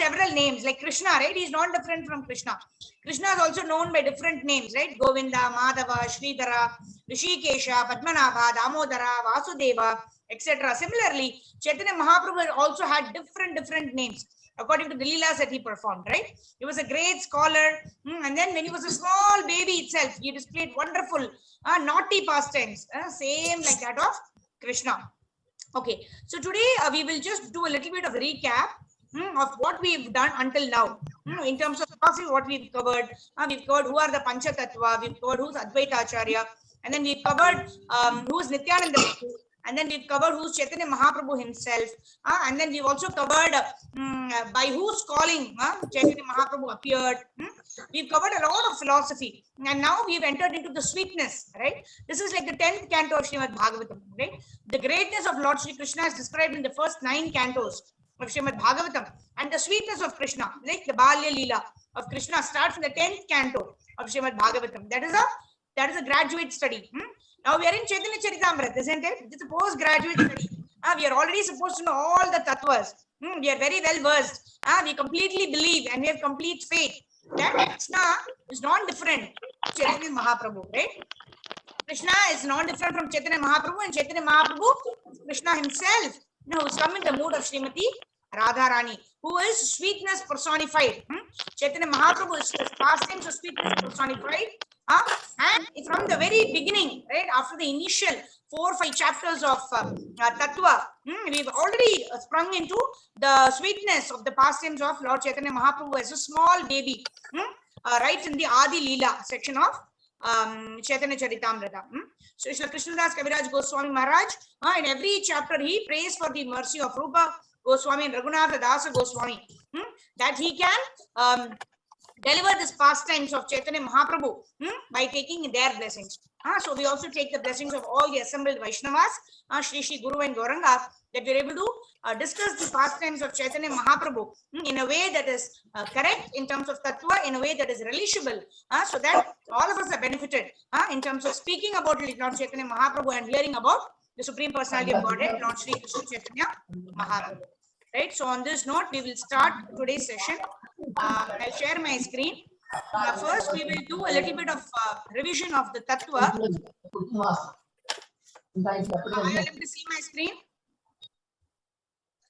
several names like Krishna, right? He is not different from Krishna. Krishna is also known by different names, right? Govinda, Madhava, Sridhara, Rishikesha, Padmanabha, Damodara, Vasudeva, etc. Similarly, Chaitanya Mahaprabhu also had different names according to the Lilas that he performed, right? He was a great scholar, and then when he was a small baby itself, he displayed wonderful naughty pastimes, same like that of Krishna. Okay, so today we will just do a little bit of recap of what we've done until now. In terms of what we've covered who are the Pancha Tattva, we've covered who's Advaita Acharya, and then we've covered who's Nityananda Prabhu, and then we've covered who's Chaitanya Mahaprabhu himself, and then we've also covered by whose calling Chaitanya Mahaprabhu appeared. We've covered a lot of philosophy, and now we've entered into the sweetness, right? This is like the 10th canto of Srimad Bhagavatam, right? The greatness of Lord Shri Krishna is described in the first 9 cantos of Srimad Bhagavatam, and the sweetness of Krishna, like the Balya Lila of Krishna, starts in the 10th canto of Srimad Bhagavatam. That is a graduate study. Now we are in Chaitanya Charitamrita, isn't it? It's a postgraduate study. We are already supposed to know all the tattvas. We are very well versed. We completely believe and we have complete faith that Krishna is non-different from Chaitanya Mahaprabhu, right? Krishna is non-different from Chaitanya Mahaprabhu, and Chaitanya Mahaprabhu is Krishna himself, who has come in the mood of Srimati Radharani, who is sweetness personified. Chaitanya Mahaprabhu is pastimes of sweetness personified. And from the very beginning, right, after the initial 4 or 5 chapters of Tattva, we've already sprung into the sweetness of the pastimes of Lord Chaitanya Mahaprabhu as a small baby, right in the Adi Lila section of Chaitanya Charitamrita. So Shri Krishnadas Kaviraj Goswami Maharaj, in every chapter he prays for the mercy of Rupa Goswami and Raghunatha Dasa Goswami, that he can deliver this pastimes of Chaitanya Mahaprabhu by taking their blessings. So we also take the blessings of all the assembled Vaishnavas, Shri Shri Guru and Gauranga, that we are able to discuss the pastimes of Chaitanya Mahaprabhu in a way that is correct in terms of tattva, in a way that is relishable, so that all of us are benefited in terms of speaking about Lord Chaitanya Mahaprabhu and hearing about the Supreme Personality of Godhead, Lord Shri Krishna Chaitanya Mahaprabhu. Right. So on this note, we will start today's session. I'll share my screen. First, we will do a little bit of revision of the tattva. Are you able to see my screen?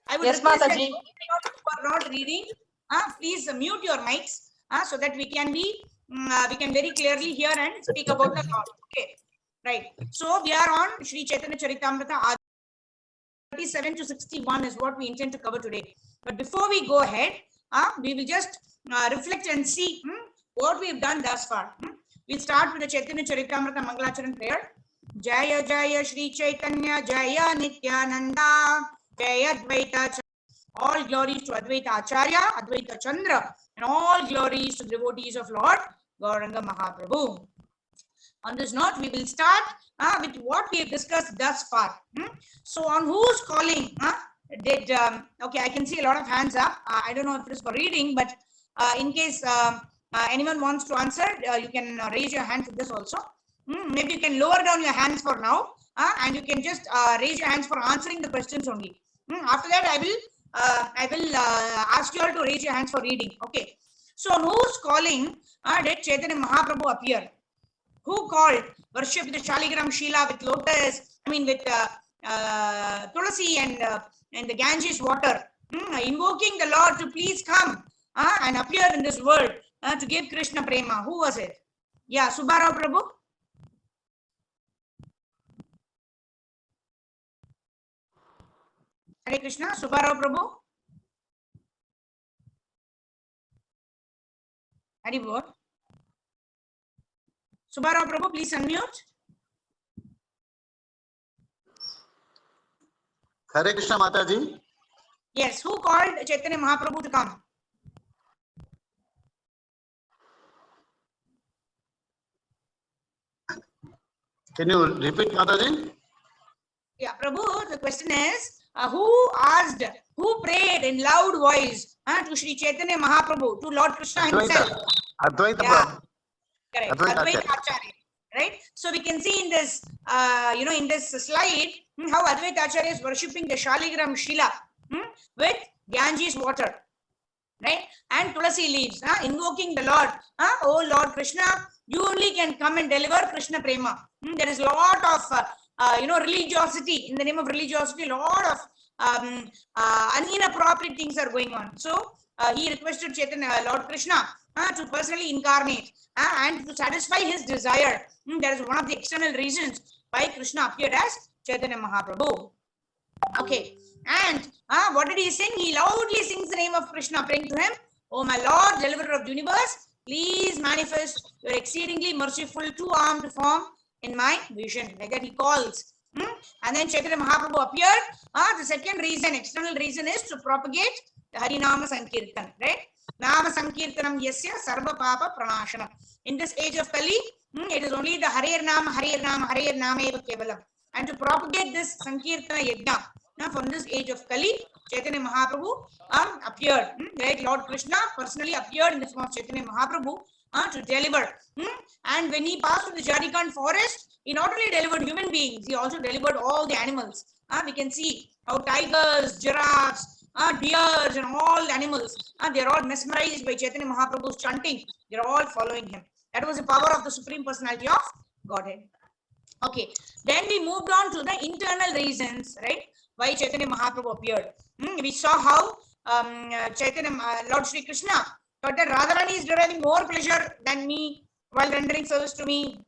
I would request that you are not reading. Please mute your mics so that we can very clearly hear and speak about the Lord. Okay. Right. So we are on Sri Chaitanya Charitamrita 37 to 61 is what we intend to cover today. But before we go ahead, we will just reflect and see what we have done thus far. We'll start with the Chaitanya Charitamrita Mangalacharan prayer. Jaya Jaya Shri Chaitanya Jaya Nityananda Jaya Advaita. All glories to Advaita Acharya, Advaita Chandra, and all glories to the devotees of Lord Gauranga Mahaprabhu. On this note, we will start with what we have discussed thus far. So on whose calling okay, I can see a lot of hands up. I don't know if it is for reading, but in case anyone wants to answer, you can raise your hand for this also. Maybe you can lower down your hands for now, and you can just raise your hands for answering the questions only. After that, I will ask you all to raise your hands for reading. Okay. So on whose calling did Chaitanya Mahaprabhu appear? Who called? Worship the Shaligram Shila with lotus, with Tulasi and the Ganges water, invoking the Lord to please come and appear in this world to give Krishna Prema. Who was it? Yeah, Subbarao Prabhu. Hare Krishna, Subbarao Prabhu. Hari Bol. Subbarao Prabhu, please unmute. Hare Krishna Mataji. Yes, who called Chaitanya Mahaprabhu to come? Can you repeat, Mataji? Yeah, Prabhu, the question is, who prayed in loud voice to Sri Chaitanya Mahaprabhu, to Lord Krishna himself? Advaita. Yeah, correct. Advaita Acharya. Right? So we can see in this, in this slide, how Advaita Acharya is worshipping the Shaligram Shila with Ganges water. right? And tulasi leaves, invoking the Lord. Oh Lord Krishna, you only can come and deliver Krishna prema. There is a lot of religiosity. In the name of religiosity, a lot of inappropriate things are going on. So he requested Chaitanya, Lord Krishna, to personally incarnate and to satisfy his desire. That is one of the external reasons why Krishna appeared as Chaitanya Mahaprabhu. Okay, and what did he sing? He loudly sings the name of Krishna, praying to him, "Oh my Lord, deliverer of the universe, please manifest your exceedingly merciful two-armed form in my vision." Like that he calls. And then Chaitanya Mahaprabhu appeared. The second reason, external reason, is to propagate the Harinama Sankirtan, right? Nama Sankirtanam Yasya Sarva Papa Pranashanam. In this age of Kali, it is only the Harir Nama, Harir Nama, Harir Nama Eva Kevalam. And to propagate this Sankirtana Yajna, from this age of Kali, Chaitanya Mahaprabhu appeared. Right? Lord Krishna personally appeared in the form of Chaitanya Mahaprabhu to deliver. And when he passed through the Jharkhand forest, he not only delivered human beings, he also delivered all the animals. We can see how tigers, giraffes, deers, and all animals, they are all mesmerized by Chaitanya Mahaprabhu's chanting. They are all following him. That was the power of the Supreme Personality of Godhead. Okay, then we moved on to the internal reasons, right? Why Chaitanya Mahaprabhu appeared. We saw how Lord Sri Krishna thought that Radharani is deriving more pleasure than me while rendering service to me.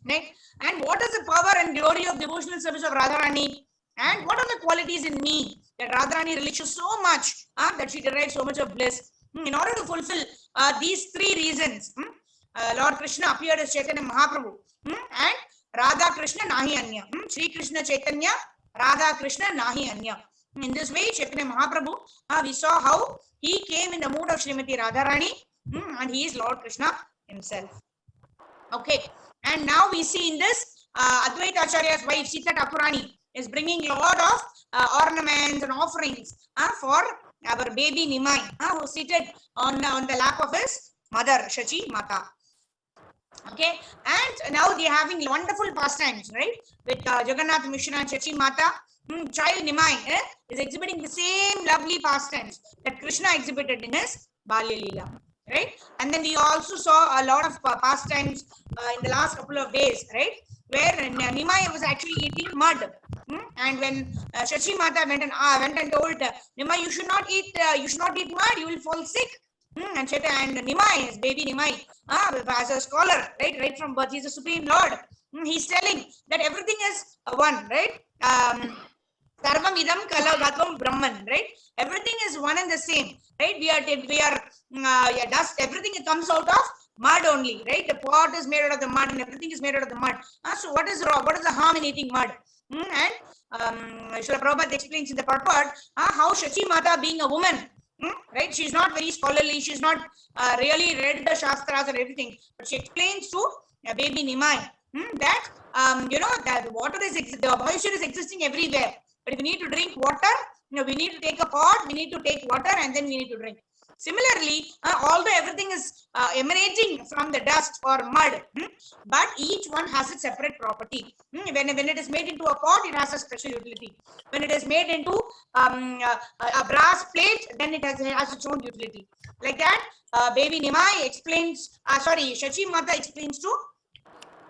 Right? And what is the power and glory of devotional service of Radharani? And what are the qualities in me that Radharani relishes so much that she derives so much of bliss? In order to fulfill these three reasons, Lord Krishna appeared as Chaitanya Mahaprabhu. And Radha Krishna Nahi Anya. Sri Krishna Chaitanya, Radha Krishna Nahi Anya. In this way, Chaitanya Mahaprabhu, we saw how he came in the mood of Srimati Radharani, and he is Lord Krishna himself. Okay, and now we see in this Advaita Acharya's wife Sita Thakurani is bringing a lot of ornaments and offerings for our baby Nimai, who is seated on the lap of his mother Shachi Mata. Okay, and now they are having wonderful pastimes, right? With Jagannath Mishra and Shachi Mata. Child Nimai is exhibiting the same lovely pastimes that Krishna exhibited in his Balya Lila, right? And then we also saw a lot of pastimes in the last couple of days, right? Where Nimai was actually eating mud. And when Shachi Mata went and told Nimai, you should not eat mud, you will fall sick. And Nimai, his baby Nimai, as a scholar, right from birth, he's a supreme Lord. He's telling that everything is one, right? Sarvam idam kalagatam Brahman, right? Everything is one and the same, right? We are dust. Everything comes out of mud only, right? The pot is made out of the mud, and everything is made out of the mud. So what is wrong? What is the harm in eating mud? And Srila Prabhupada explains in the purport how Shachi Mata, being a woman, right? She's not very scholarly. She's not really read the Shastras or everything, but she explains to baby Nimai that that water the moisture is existing everywhere. But if we need to drink water, we need to take a pot, we need to take water, and then we need to drink. Similarly, although everything is emanating from the dust or mud, but each one has its separate property. When it is made into a pot, it has a special utility. When it is made into a brass plate, then it has its own utility. Like that, baby Nimai explains, Shachi Mata explains to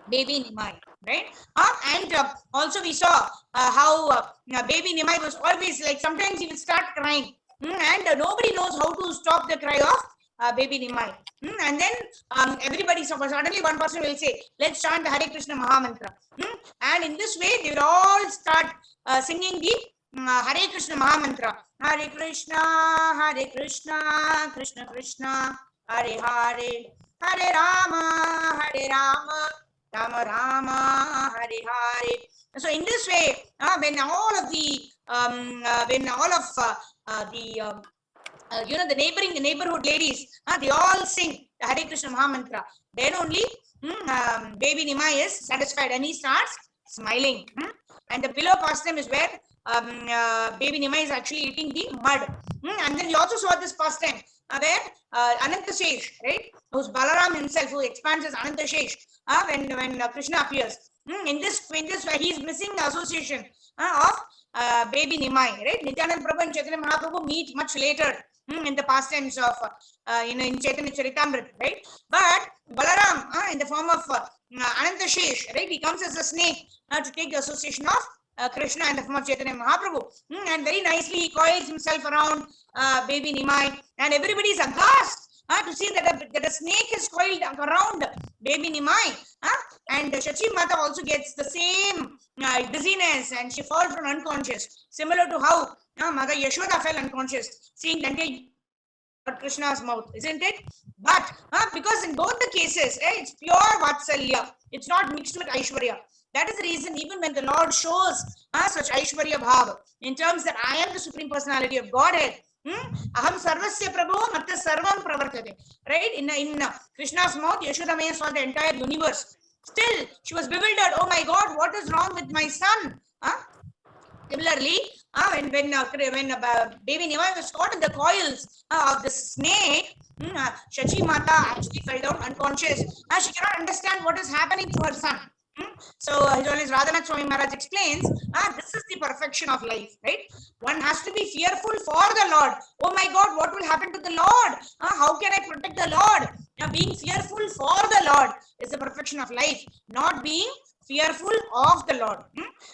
baby Nimai, right? And also we saw how baby Nimai was always like, sometimes he will start crying, and nobody knows how to stop the cry of baby Nimai. And then everybody, suddenly one person will say, let's chant the Hare Krishna Mahamantra. And in this way, they will all start singing the Hare Krishna Mahamantra. Hare Krishna, Krishna Krishna, Hare Hare, Hare Rama, Rama Rama, Hare Hare. So in this way, when all of the the neighborhood ladies, they all sing the Hare Krishna Mahamantra, then only baby Nimai is satisfied and he starts smiling. And the below pastime is where baby Nimai is actually eating the mud. And then you also saw this pastime where Anantashesh, right, who's Balaram himself, who expands as Anantashesh, when Krishna appears. In this way, he is missing the association of baby Nimai, right? Nityananda Prabhu and Chaitanya Mahaprabhu meet much later in the pastimes of in Chaitanya Charitamrita, right? But Balaram, in the form of Anantashesh, right? He comes as a snake to take the association of Krishna in the form of Chaitanya Mahaprabhu. And very nicely he coils himself around baby Nimai, and everybody is aghast to see that a snake is coiled around baby Nimai. And Shachi Mata also gets the same dizziness and she falls from unconscious, similar to how Mother Yashoda fell unconscious, seeing Dante Krishna's mouth, isn't it? But because in both the cases, it's pure Vatsalya, it's not mixed with Aishwarya. That is the reason, even when the Lord shows such Aishwarya Bhava, in terms that I am the Supreme Personality of Godhead, Aham Sarvasya Prabhu Matta Sarvam Pravartate. Right? In Krishna's mouth, Yashoda Maya saw the entire universe. Still, she was bewildered. Oh my God, what is wrong with my son? Similarly, when baby Nimai was caught in the coils of the snake, Shachi Mata actually fell down unconscious. She cannot understand what is happening to her son. So His Holiness Radhanath Swami Maharaj explains, this is the perfection of life, right? One has to be fearful for the Lord. Oh my God, what will happen to the Lord? How can I protect the Lord? Being fearful for the Lord is the perfection of life, not being fearful of the Lord.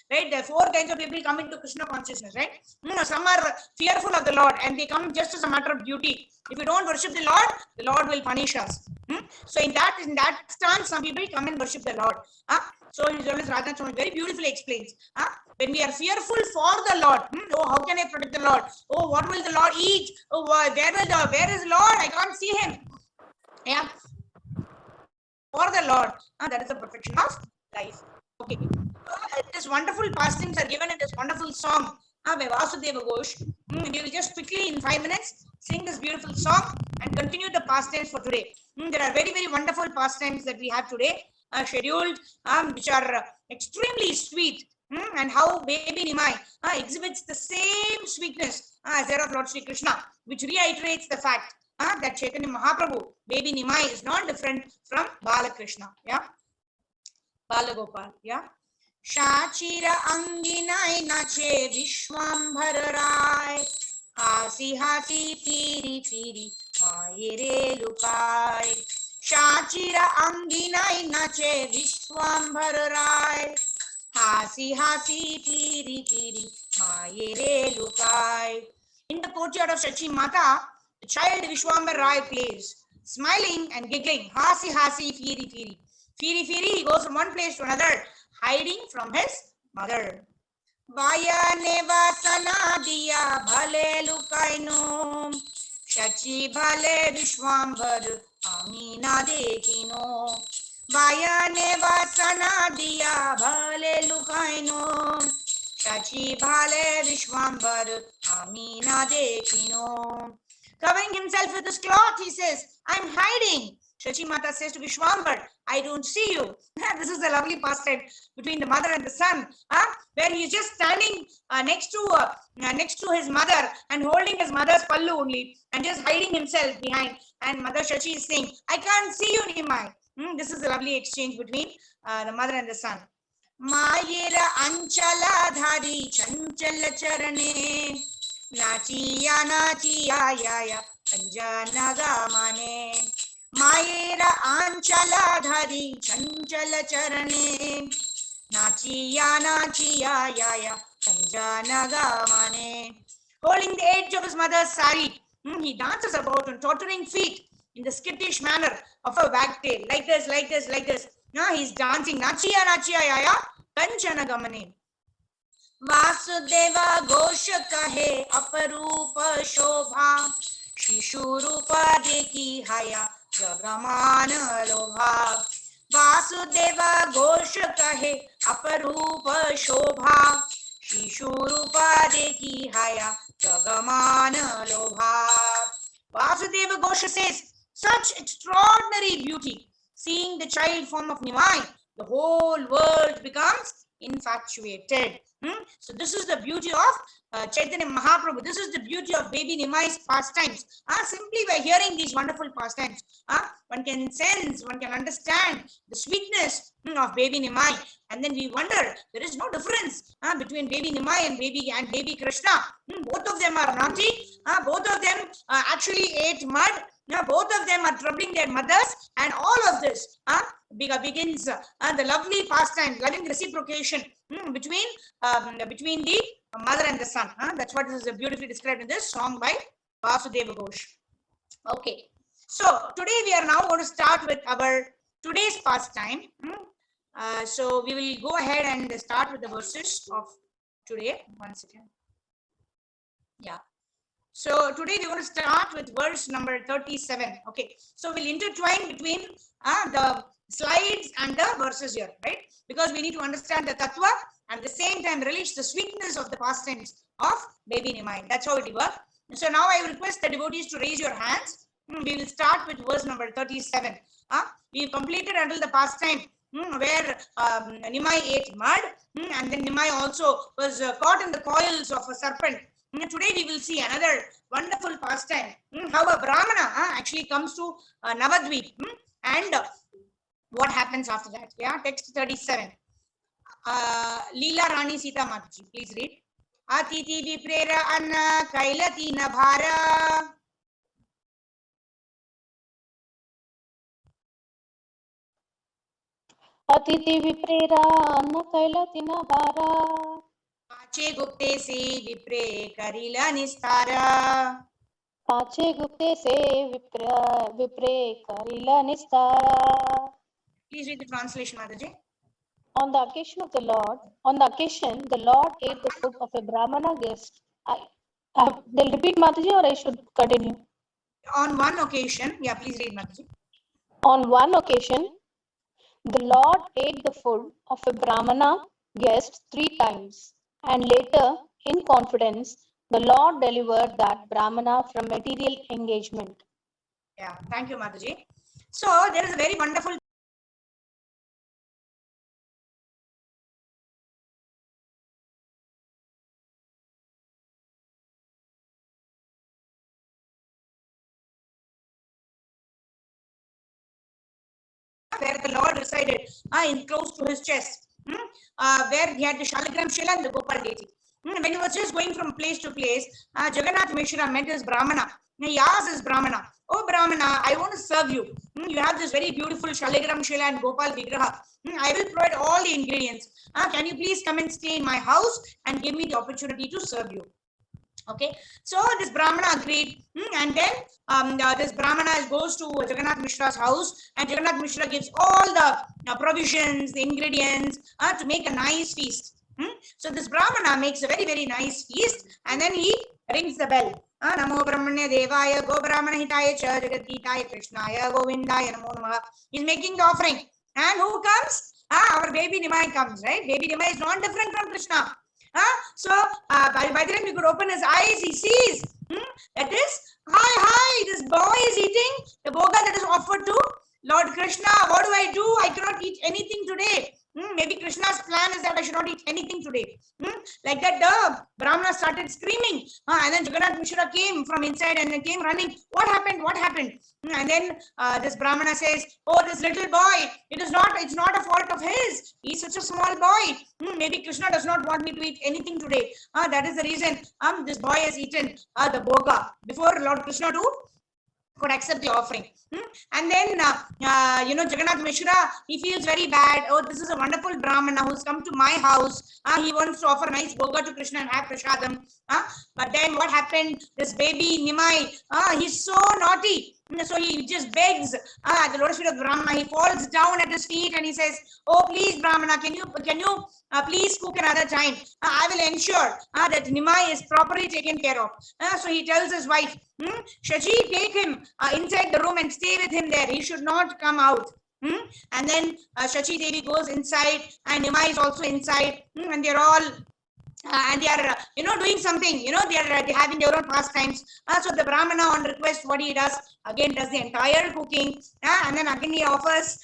Right? There are four kinds of people come into Krishna consciousness, right? Some are fearful of the Lord and they come just as a matter of duty. If we don't worship the Lord will punish us. So in that stance, some people come and worship the Lord. So His Holiness Radhanath Swami very beautifully explains. When we are fearful for the Lord, oh, how can I protect the Lord? Oh, what will the Lord eat? Oh, where is the Lord? I can't see him. Yeah. For the Lord, that is the perfection of life. Okay. This wonderful pastimes are given in this wonderful song by Vasudeva Ghosh. We will just quickly in 5 minutes sing this beautiful song and continue the pastimes for today. There are very, very wonderful pastimes that we have today scheduled, which are extremely sweet. And how baby Nimai exhibits the same sweetness as that of Lord Sri Krishna, which reiterates the fact that Chaitanya Mahaprabhu, baby Nimai, is not different from Balakrishna. Yeah, Balagopal. Yeah. Shachira Anginai Nache Vishwambhar Rai, Hasi Hasi Firi Firi Mayere Lukai. Shachira Anginai Nache Vishwambhar Rai, Hasi Hasi Firi Firi Mayere Lukai. In the courtyard of Shachi Mata, the child Vishwambar Rai plays, smiling and giggling. Hasi Hasi Firi Firi. Firi Firi, he goes from one place to another, hiding from his mother. Vaya neva sana diya bhale lukaino, Shachi bhale Vishwambar amina dekino. Vaya neva sana diya bhale lukaino, Shachi bhale Vishwambar amina dekino. Covering himself with his cloth, he says, I'm hiding. Shachi Mata says to Vishwambar, I don't see you. This is a lovely pastime between the mother and the son, where he is just standing next to his mother and holding his mother's pallu only and just hiding himself behind. And Mother Shachi is saying, I can't see you, Nimai. This is a lovely exchange between the mother and the son. Mayera anchala dhari chanchal charane, nachiya nachiya ya anjana gamane. Mayera anchala dhari chanchal charane, nachiya nachiya ya anjana gamane. Holding the edge of his mother's sari, he dances about on tottering feet in the skittish manner of a wagtail, like this, like this, like this. Now he's dancing. Nachiya nachiya ya kanchana gamane. Vasudeva Ghosh kahe aparupa shobha, Shishu rupa deki haya jagamana lobha. Vasudeva Ghosh kahe aparupa shobha, Shishu rupa deki haya jagamana lobha. Vasudeva Ghosh says, such extraordinary beauty. Seeing the child form of Nimai, the whole world becomes infatuated. So this is the beauty of Chaitanya Mahaprabhu. This is the beauty of baby Nimai's pastimes. Simply by hearing these wonderful pastimes, one can sense, one can understand the sweetness of baby Nimai. And then we wonder, there is no difference between baby Nimai and baby Krishna. Both of them are naughty. Both of them actually ate mud. Both of them are troubling their mothers, and all of this begins the lovely pastime, loving reciprocation between the mother and the son. That's what is beautifully described in this song by Vasudeva Ghosh. Okay, so today we are now going to start with our today's pastime. So we will go ahead and start with the verses of today. One second. Yeah. So today we're going to start with verse number 37. Okay, so we'll intertwine between the slides and the verses here, right? Because we need to understand the tattva and at the same time relish the sweetness of the pastimes of baby Nimai. That's how it will work. So now I will request the devotees to raise your hands. We will start with verse number 37. We've completed until the pastime where Nimai ate mud, and then Nimai also was caught in the coils of a serpent. Today we will see another wonderful pastime, how a Brahmana actually comes to Navadvip, and what happens after that. Yeah, text 37. Lila Rani Sita Mataji, please read. Atiti viprera anna kailati nabhara. Atiti viprera anna kailati nabhara. Pache gupte se vipre karila nistara. Pache gupte se vipre karila nistara. Please read the translation, Mataji. On the occasion, the Lord ate the food of a Brahmana guest. They'll repeat, Mataji, or I should continue? On one occasion, yeah, please read, Mataji. On one occasion, the Lord ate the food of a Brahmana guest 3 times, and later, in confidence, the Lord delivered that Brahmana from material engagement. Yeah, thank you, Mataji. So there is a very wonderful where the Lord resided in close to his chest, where he had the Shaligram Shila and the Gopal deity. When he was just going from place to place, Jagannath Mishra met his Brahmana. He asked his Brahmana, "Oh Brahmana, I want to serve you. You have this very beautiful Shaligram Shila and Gopal Vigraha. I will provide all the ingredients. Can you please come and stay in my house and give me the opportunity to serve you?" Okay, so this Brahmana agreed, and then this Brahmana goes to Jagannath Mishra's house, and Jagannath Mishra gives all the provisions, the ingredients to make a nice feast. So this Brahmana makes a very, very nice feast, and then he rings the bell. Namo Brahmanya Devaya Go Brahmana Hitaya Cha Jagatitaya Krishnaya Govindaya Namo Namaha. He's making the offering, and who comes? Our baby Nimai comes, right? Baby Nimai is not different from Krishna. So by the time he could open his eyes, he sees that is, hi, this boy is eating the bhoga that is offered to Lord Krishna. What do? I cannot eat anything today. Maybe Krishna's plan is that I should not eat anything today. Like that, the Brahmana started screaming, and then Jagannath Mishra came from inside and then came running. What happened? And then this Brahmana says, "Oh, this little boy, it's not a fault of his. He's such a small boy. Maybe Krishna does not want me to eat anything today. That is the reason this boy has eaten the bhoga before Lord Krishna could accept the offering." And then Jagannath Mishra, he feels very bad. Oh, this is a wonderful Brahmana who's come to my house. He wants to offer nice bhoga to Krishna and have prasadam. But then what happened? This baby Nimai, he's so naughty. So he just begs at the lotus feet of Brahmana. He falls down at his feet and he says, "Oh, please, Brahmana, can you please cook another time? I will ensure that Nimai is properly taken care of." So he tells his wife, "Shachi, take him inside the room and stay with him there. He should not come out." And then Shachi Devi goes inside, and Nimai is also inside, and they're all and they are doing something, they're having their own pastimes. So the brahmana on request, what he does, again does the entire cooking, and then again he offers,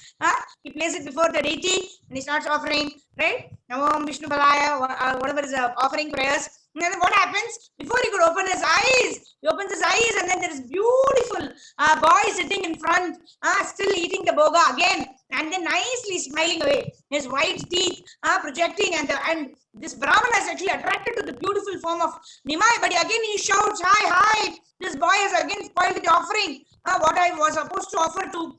he places it before the deity and he starts offering, right? Namam Vishnu Balaya, whatever is offering prayers. And then what happens? Before he could open his eyes, he opens his eyes, and then there is beautiful boy sitting in front, still eating the boga again, and then nicely smiling away, his white teeth projecting, and this brahmana is actually attracted to the beautiful form of Nimai, but again he shouts, "Hi, hi! This boy has again spoiled the offering. What I was supposed to offer to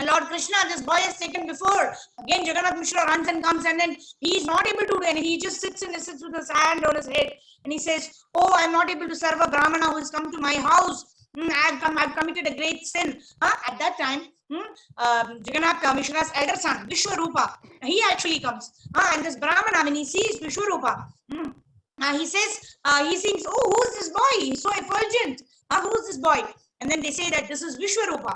Lord Krishna, this boy has taken before." Again, Jagannath Mishra runs and comes, and then he is not able to do anything. He just sits with his hand on his head, and he says, "Oh, I'm not able to serve a brahmana who has come to my house. I've committed a great sin." At that time, Jagannath Mishra's elder son, Vishwarupa, he actually comes. And this brahmana, when he sees Vishwarupa, he says, he thinks, "Oh, who's this boy? He's so effulgent. Who's this boy?" And then they say that this is Vishwarupa.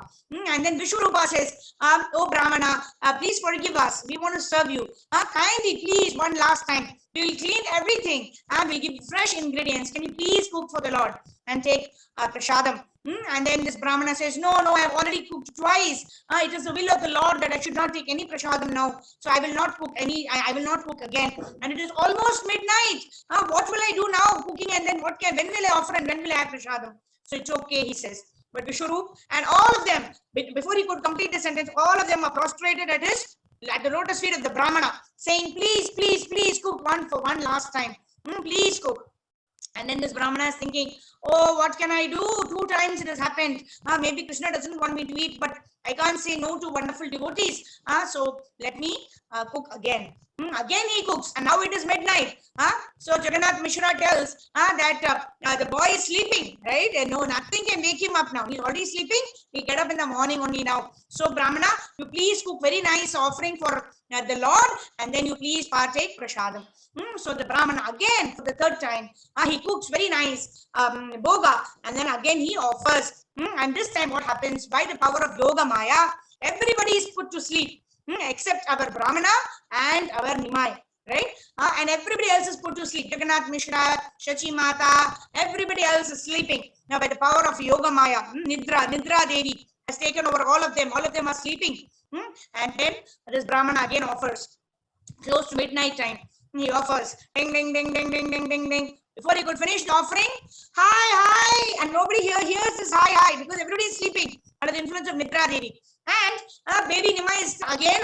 And then Vishwarupa says, "Oh, Brahmana, please forgive us. We want to serve you. Kindly, please, one last time. We will clean everything and we'll give you fresh ingredients. Can you please cook for the Lord and take prasadam?" And then this Brahmana says, "No, I've already cooked twice. It is the will of the Lord that I should not take any prasadam now. So I will not cook I will not cook again. And it is almost midnight. What will I do now? Cooking, and then when will I offer and when will I have prasadam?" So it's okay, he says. But Vishwarup and all of them, before he could complete the sentence, all of them are prostrated at the lotus feet of the Brahmana, saying, "Please, please, please cook for one last time. Please cook." And then this Brahmana is thinking, "Oh, what can I do? 2 times it has happened. Maybe Krishna doesn't want me to eat, but I can't say no to wonderful devotees. So let me cook again." Again he cooks, and now it is midnight. So Jagannath Mishra tells that the boy is sleeping, right? And no, nothing can wake him up now. He's already sleeping. He'll get up in the morning only now. So Brahmana, you please cook very nice offering for the Lord, and then you please partake prasadam. So the Brahmana again for the 3rd time, he cooks very nice boga, and then again he offers. And this time what happens? By the power of Yoga Maya, everybody is put to sleep except our Brahmana and our Nimai, right? And everybody else is put to sleep. Jagannath Mishra, Shachi Mata, everybody else is sleeping. Now by the power of Yoga Maya, Nidra Devi has taken over all of them. All of them are sleeping. And then this Brahmana again offers. Close to midnight time, he offers. Ding, ding, ding, ding, ding, ding, ding, ding. Before he could finish the offering, hi, and nobody here hears this hi, because everybody is sleeping under the influence of Nidra Devi. And baby Nimai is again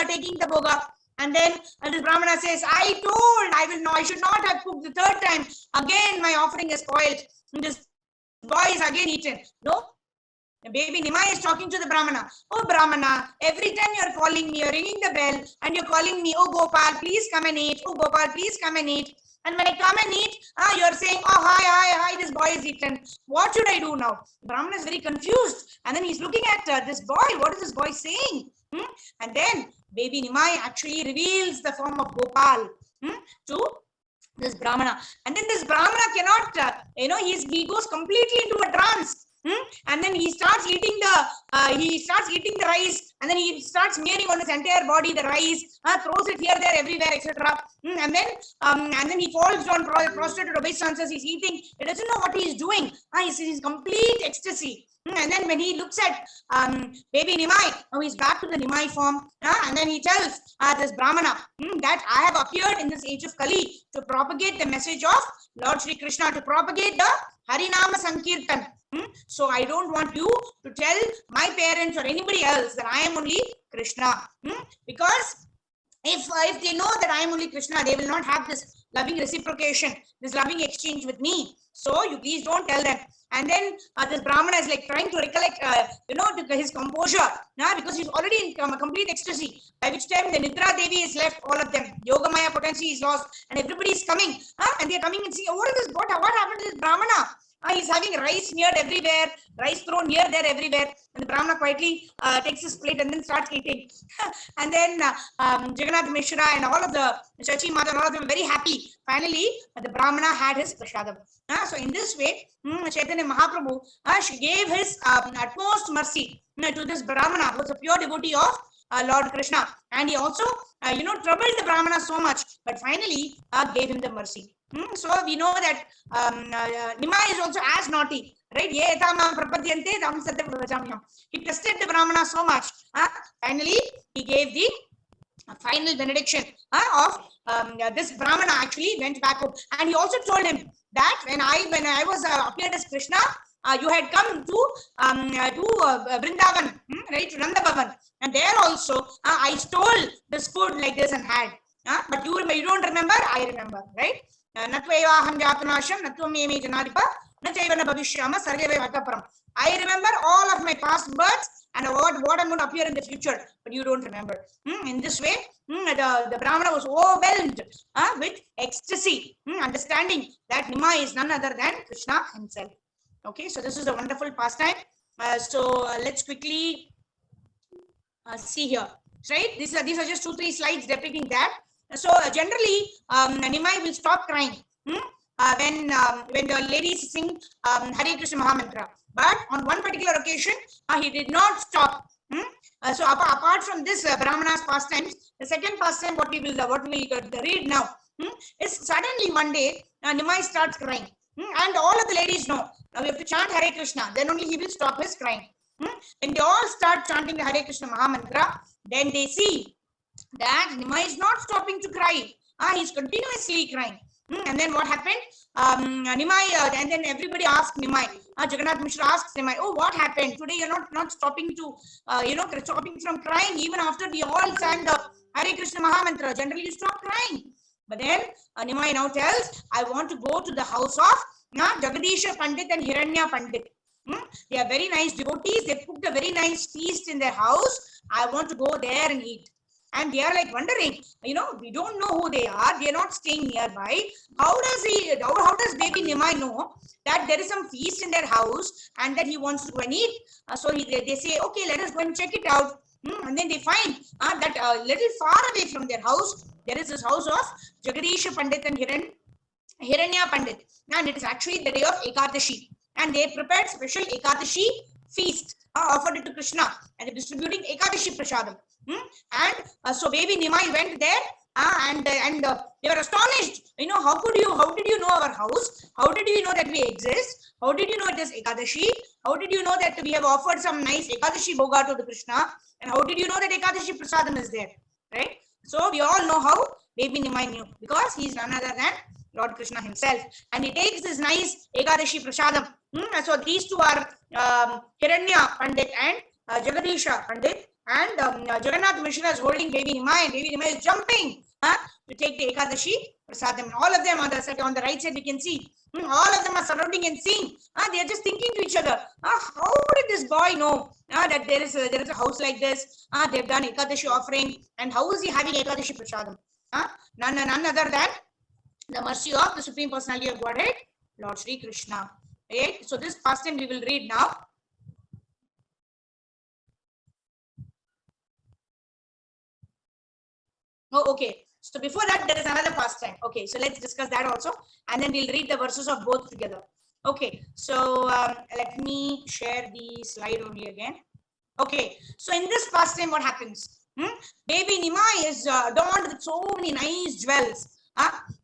taking the boga. And then this Brahmana says, I should not have cooked the 3rd time. Again, my offering is spoiled. And this boy is again eaten. No, baby Nimai is talking to the Brahmana. "Oh, Brahmana, every time you're calling me, you're ringing the bell, and you're calling me, 'Oh, Gopal, please come and eat. Oh, Gopal, please come and eat.' And when I come and eat, you're saying, 'Oh, hi, this boy is eaten. What should I do now?'" Brahmana is very confused. And then he's looking at this boy. What is this boy saying? And then baby Nimai actually reveals the form of Gopal to this Brahmana. And then this Brahmana cannot, he goes completely into a trance. And then he starts eating the rice, and then he starts smearing on his entire body the rice, throws it here, there, everywhere, etc. And then he falls down prostrated obeisances. He's eating. He doesn't know what he's doing. He's complete ecstasy. And then when he looks at baby Nimai, now he's back to the Nimai form, and then he tells this Brahmana that I have appeared in this age of Kali to propagate the message of Lord Shri Krishna, to propagate the Harinama Sankirtan. So I don't want you to tell my parents or anybody else that I am only Krishna, because if they know that I am only Krishna, they will not have this loving reciprocation, this loving exchange with me. So you please don't tell them. And then this Brahmana is like trying to recollect, his composure, because he's already in complete ecstasy. By which time the Nidra Devi is left, all of them. Yogamaya potency is lost, and everybody is coming, and they're coming and see, what is this? What happened to this Brahmana? He's having rice smeared everywhere, rice thrown here, there, everywhere. And the Brahmana quietly takes his plate and then starts eating. And then Jagannath Mishra and all of the Shachi Mata and all of them are very happy. Finally, the Brahmana had his prasadam. So in this way, Chaitanya Mahaprabhu gave his utmost mercy to this Brahmana, who was a pure devotee of Lord Krishna, and he also troubled the Brahmana so much, but finally gave him the mercy. So we know that Nimai is also as naughty, right? He tested the Brahmana so much. Finally, he gave the final benediction of this Brahmana. Actually went back home, and he also told him that when I was appeared as Krishna, you had come to Vrindavan, right, to Nanda Bhavan, and there also I stole this food like this and had. But you don't remember, I remember, right? Natvevaham jatanasham natvam janadipa nachayvana bhavishyama sargave vataparam. I remember all of my past births and what I'm going to appear in the future, but you don't remember. In this way, the Brahmana was overwhelmed with ecstasy, understanding that Nimai is none other than Krishna himself. Okay, so this is a wonderful pastime. Let's quickly see here. Right, these are just 2-3 slides depicting that. So generally, Nimai will stop crying when the ladies sing Hare Krishna Mahamantra. But on one particular occasion, he did not stop. So apart from this Brahmana's pastimes, the second pastime what we read now is suddenly one day Nimai starts crying, and all of the ladies know now we have to chant Hare Krishna. Then only he will stop his crying. When they all start chanting the Hare Krishna Mahamantra, then they see that Nimai is not stopping to cry. He's continuously crying. And then what happened? Nimai, and then everybody asked Nimai. Jagannath Mishra asks Nimai, "Oh, what happened today? You're not stopping to, stopping from crying even after we all sang the Hare Krishna Mahamantra. Generally, you stop crying." But then Nimai now tells, "I want to go to the house of Jagadisha Pandit and Hiranya Pandit. They are very nice devotees. They cooked a very nice feast in their house. I want to go there and eat." And they are like wondering, we don't know who they are. They are not staying nearby. How does baby Nimai know that there is some feast in their house and that he wants to go and eat? So they say, okay, let us go and check it out. And then they find that a little far away from their house, there is this house of Jagadisha Pandit and Hiranya Pandit. And it is actually the day of Ekadashi. And they prepared special Ekadashi feast, offered it to Krishna, and distributing Ekadashi Prasadam. And so baby Nimai went there, and they were astonished. How did you know our house? How did you know that we exist? How did you know it is Ekadashi? How did you know that we have offered some nice Ekadashi Bhoga to the Krishna? And how did you know that Ekadashi Prasadam is there? Right? So we all know how baby Nimai knew, because he is none other than Lord Krishna himself. And he takes this nice Ekadashi Prasadam. So these two are Hiranya Pandit and Jagadisha Pandit. And Jagannath Mishra is holding baby Nimai, and baby Nimai is jumping to take the Ekadashi Prasadam. All of them on the right side we can see. All of them are surrounding and seeing. They are just thinking to each other, how did this boy know that there is a house like this? They have done Ekadashi offering, and how is he having Ekadashi Prasadam? None other than the mercy of the Supreme Personality of Godhead, Lord Sri Krishna. Right? So this pastime we will read now. Oh, okay. So before that, there is another pastime. Okay, so let's discuss that also, and then we'll read the verses of both together. Okay, so let me share the slide only again. Okay, so in this pastime, what happens? Baby Nimai is adorned with so many nice jewels.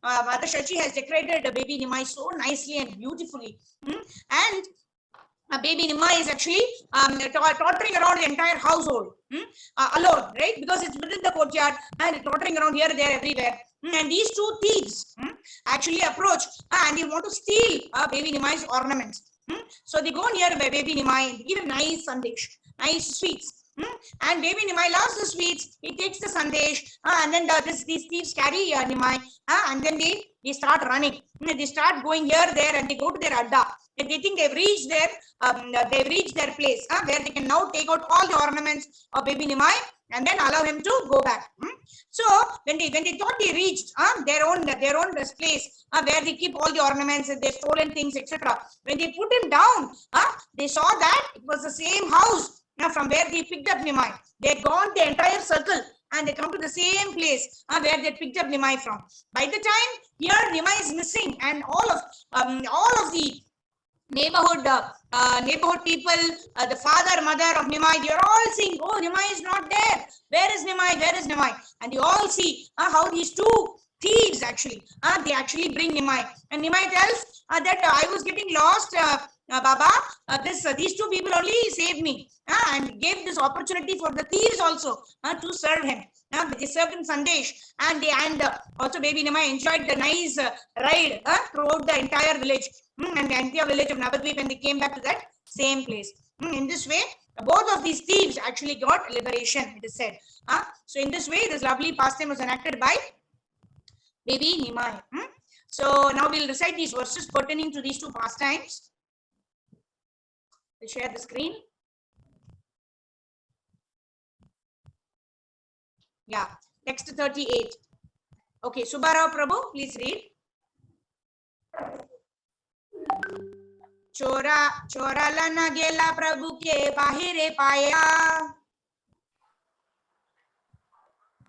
Mother Shachi has decorated the baby Nimai so nicely and beautifully. And baby Nimai is actually tottering around the entire household alone, right? Because it's within the courtyard and tottering around here, there, everywhere. And these two thieves actually approach and they want to steal baby Nimai's ornaments. So they go near baby Nimai and give him nice sandesh, nice sweets. And baby Nimai loves the sweets. He takes the sandesh, and then these thieves carry Nimai, and then they start running. They start going here, there, and they go to their adda. And they think they've reached their place where they can now take out all the ornaments of baby Nimai and then allow him to go back. So when they thought they reached their own place where they keep all the ornaments and their stolen things, etc. When they put him down, they saw that it was the same house from where they picked up Nimai. They had gone the entire circle and they come to the same place where they picked up Nimai from. By the time here Nimai is missing, and all of the neighborhood neighborhood people, the father, mother of Nimai, they are all seeing, oh, Nimai is not there. Where is Nimai? Where is Nimai? And you all see how these two thieves actually, they actually bring Nimai. And Nimai tells that I was getting lost, Baba. These two people only saved me and gave this opportunity for the thieves also to serve him. They served him Sandesh, and also baby Nimai enjoyed the nice ride throughout the entire village and the entire village of Navadvip, and they came back to that same place. In this way, both of these thieves actually got liberation, it is said. So in this way, this lovely pastime was enacted by baby Nimai. So now we'll recite these verses pertaining to these two pastimes. We'll share the screen. Yeah, text 38. Okay, Subbarao Prabhu, please read. चोराला न गेला प्रभु के बाहिरे पाया.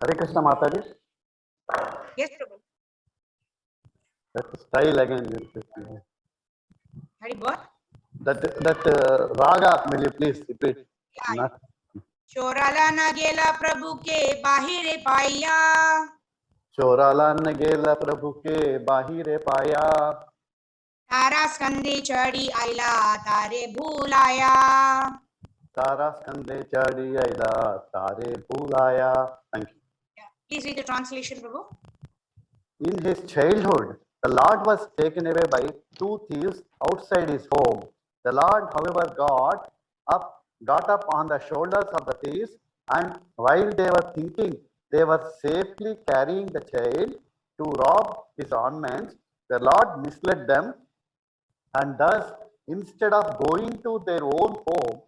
Hare Krishna Mataji. Yes, Prabhu. That style again. Hari what? That raga, will you please repeat? Yeah. चोराला न गेला प्रभु के बाहिरे पाया. चोराला न गेला प्रभु के बाहिरे पाया. तारा स्कंदे चढ़ी आइला तारे भूलाया. तारा स्कंदे चढ़ी आइला तारे भूलाया. Thank you. Yeah. Please read the translation, Prabhu. In his childhood, the Lord was taken away by two thieves outside his home. The Lord, however, got up on the shoulders of the thieves, and while they were thinking they were safely carrying the child to rob his ornaments, the Lord misled them, and thus, instead of going to their own home,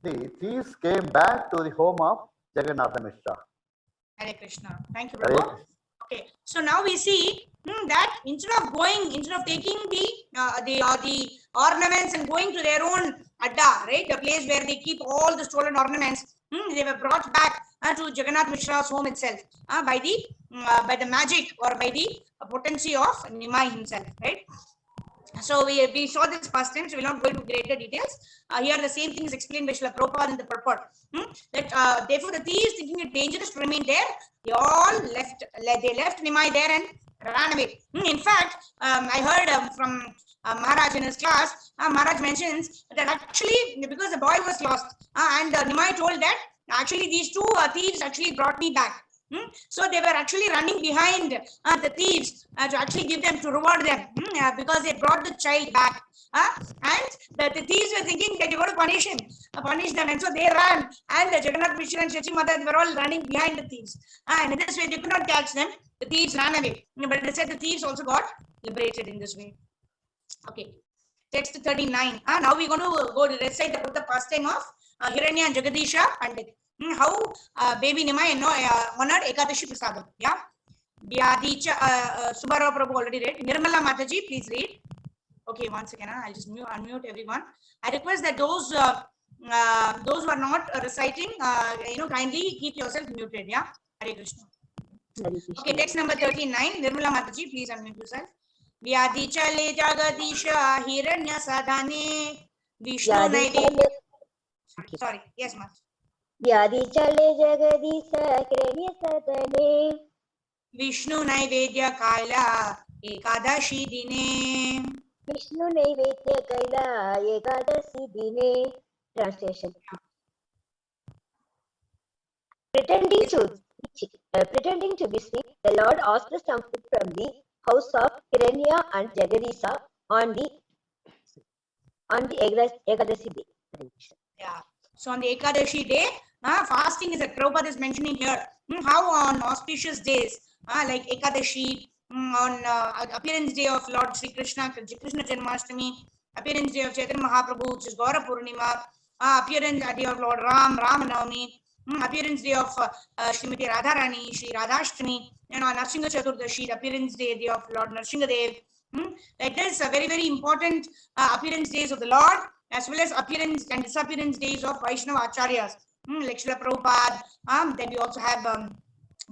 the thieves came back to the home of Jagannatha Mishra. Hare Krishna. Thank you, Prabhu. Okay, so now we see that instead of taking the ornaments and going to their own adda, right, the place where they keep all the stolen ornaments, they were brought back to Jagannath Mishra's home itself by the magic or by the potency of Nimai himself, right? So we saw this past time, so we will not go into greater details. Here the same thing is explained by Srila Prabhupada in the purport. That therefore the thieves, thinking it dangerous to remain there, they all left Nimai there and ran away. In fact, I heard from Maharaj in his class, Maharaj mentions that actually because the boy was lost and Nimai told that actually these two thieves actually brought me back. So they were actually running behind the thieves to actually give them, to reward them because they brought the child back. And the thieves were thinking that they were going to punish them, and so they ran. And the Jagannath Mishra and Shachi Mata were all running behind the thieves. And in this way, they could not catch them. The thieves ran away. But they said the thieves also got liberated in this way. Okay, text 39. Now we're going to go to recite about the pastime of Hiranya and Jagadisha Pandit. How baby Nimai honored Ekadashi Prasadam. Yeah. Vyadicha Subbarao Prabhu already read. Nirmala Mataji, please read. Okay, once again, I'll just unmute everyone. I request that those who are not reciting, kindly keep yourself muted. Yeah. Hare Krishna. Okay, text number 39. Nirmala Mataji, please unmute yourself. Vyadicha le Jagadisha Hiranya Sadhane Vishnu Naivedya. Sorry. Yes, Mat. व्याधिचले Jagdish हिरण्य सदने विष्णु नैवेद्य काला एकादशी दिने. विष्णु नैवेद्य कैला एकादशी दिने. Translation. Pretending to be sick, the Lord asked some food from the house of Hiranya and Jagadisha on the Ekadashi day. Yeah. So on the Ekadashi day, fasting is, Prabhupada is mentioning here, how on auspicious days, like Ekadashi, on appearance day of Lord Sri Krishna Janmashtami, appearance day of Chaitanya Mahaprabhu, which is Gaura Purnima, appearance day of Lord Ramanavami, appearance day of Srimati Radharani, Sri Radhashtami, Narsingha Chaturdashi, appearance day of Lord Narsinghadev. Like this, very, very important appearance days of the Lord, as well as appearance and disappearance days of Vaishnava Acharyas. Like Srila Prabhupada, then we also have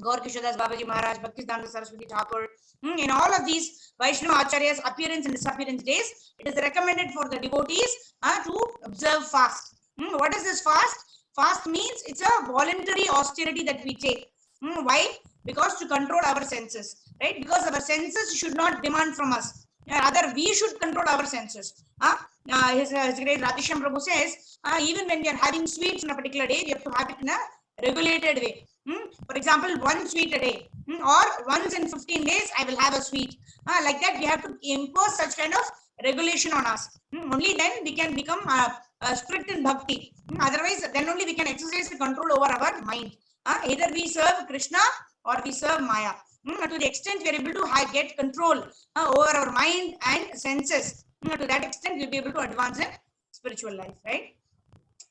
Gaur Kishodas Babaji Maharaj, Bhaktisiddhanta Saraswati Thakur. In all of these Vaishnava Acharyas' appearance and disappearance days, it is recommended for the devotees to observe fast. What is this fast? Fast means it's a voluntary austerity that we take. Why? Because to control our senses, right? Because our senses should not demand from us. Rather, we should control our senses. His great Radhisham Prabhu says, even when we are having sweets on a particular day, we have to have it in a regulated way. For example, one sweet a day, or once in 15 days, I will have a sweet. Like that, we have to impose such kind of regulation on us. Only then we can become strict in bhakti. Otherwise, then only we can exercise the control over our mind. Either we serve Krishna or we serve Maya. To the extent we are able to get control over our mind and senses, to that extent we will be able to advance in spiritual life, right?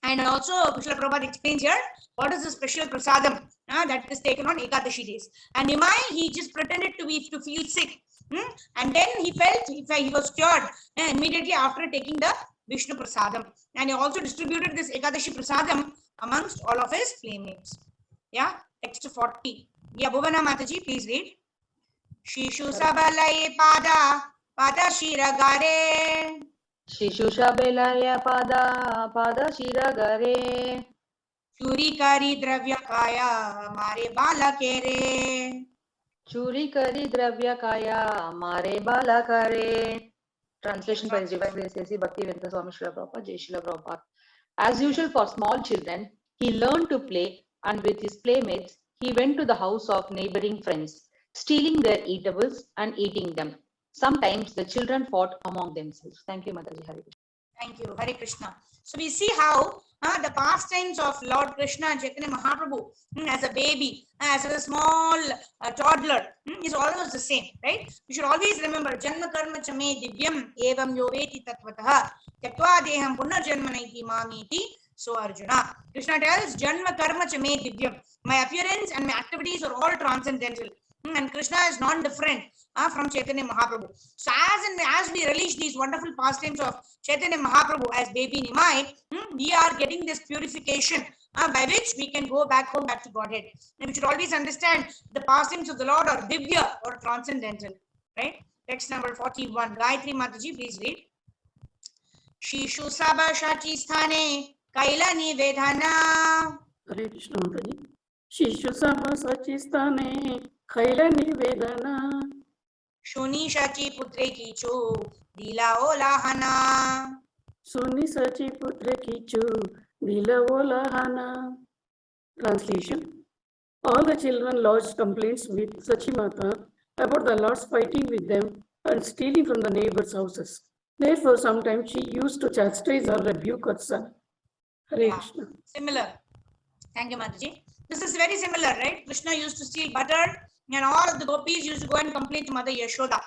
And also, Kushla Prabhupada explains here what is the special prasadam that is taken on Ekadashi days. And Nimai, he just pretended to feel sick, and then he felt he was cured immediately after taking the Vishnu prasadam. And he also distributed this Ekadashi prasadam amongst all of his playmates. Yeah, text 40. Yeah, Bhuvana Mataji, please read. Shishu Sabalaye Pada Shiragare. Shishusha Belaya Pada Shiragare. Churi Kari Dravya Kaya Mare Bala Kere. Churi Kari Dravya Kaya Mare Bala Kare. Translation by Divine Grace A.C. Bhaktivedanta Swami Srila Prabhupada, Jai Srila Prabhupada. As usual for small children, he learned to play, and with his playmates, he went to the house of neighboring friends, stealing their eatables and eating them. Sometimes the children fought among themselves. Thank you, Mataji. Hare Krishna. Thank you, Hare Krishna. So we see how the pastimes of Lord Krishna and Chaitanya Mahaprabhu as a baby, as a small toddler, is almost the same, right? We should always remember Janma Karma Chame Divyam Evam Yoveti Tatvataha Tattva Deham Punarjanmanaiti Mamiti. So Arjuna, Krishna tells Janma Karma Chame Divyam. My appearance and my activities are all transcendental. And Krishna is non-different from Chaitanya Mahaprabhu. So as we relish these wonderful pastimes of Chaitanya Mahaprabhu as baby Nimai, we are getting this purification by which we can go back home, back to Godhead. And we should always understand the pastimes of the Lord are divya or transcendental, right? Text number 41. Gayatri Mataji, please read. Shishu Saba Shachi Sthane Kaila Nivedhana. Hare Krishna Mataji. Shishu Saba Shachi Sthane Kaila Nivedhana. Shuni Shachi Putre Kichu Lila Olahana. Suni Sachi Putre Kichu Lila Olahana. Translation. All the children lodged complaints with Sachimata about the Lord's fighting with them and stealing from the neighbors' houses. Therefore, sometimes she used to chastise or rebuke her son. Hare Krishna. Similar. Thank you, Mataji. This is very similar, right? Krishna used to steal butter, and all of the gopis used to go and complain to Mother Yashoda.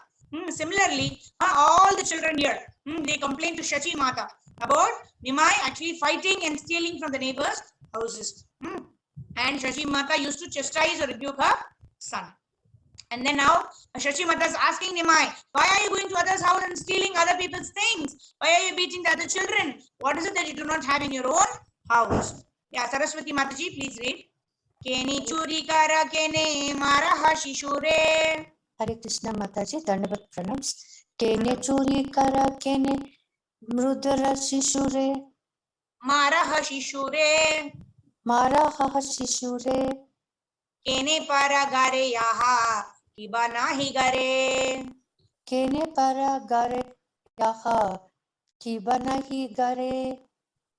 Similarly, all the children here, they complain to Shachi Mata about Nimai actually fighting and stealing from the neighbors' houses. And Shachi Mata used to chastise or rebuke her son. And then now Shachi Mata is asking Nimai, why are you going to others' house and stealing other people's things? Why are you beating the other children? What is it that you do not have in your own house? Yeah, Saraswati Mataji, please read. Keni churi kara kene maraha shishure. Hare Krishna Mataji, Dandavat Pranams. Kene churi kara kene mrudara shishure. Maraha shishure. Maraha shishure. Kene para gare yaha kiba nahi gare. Kene para gare yaha kiba nahi gare.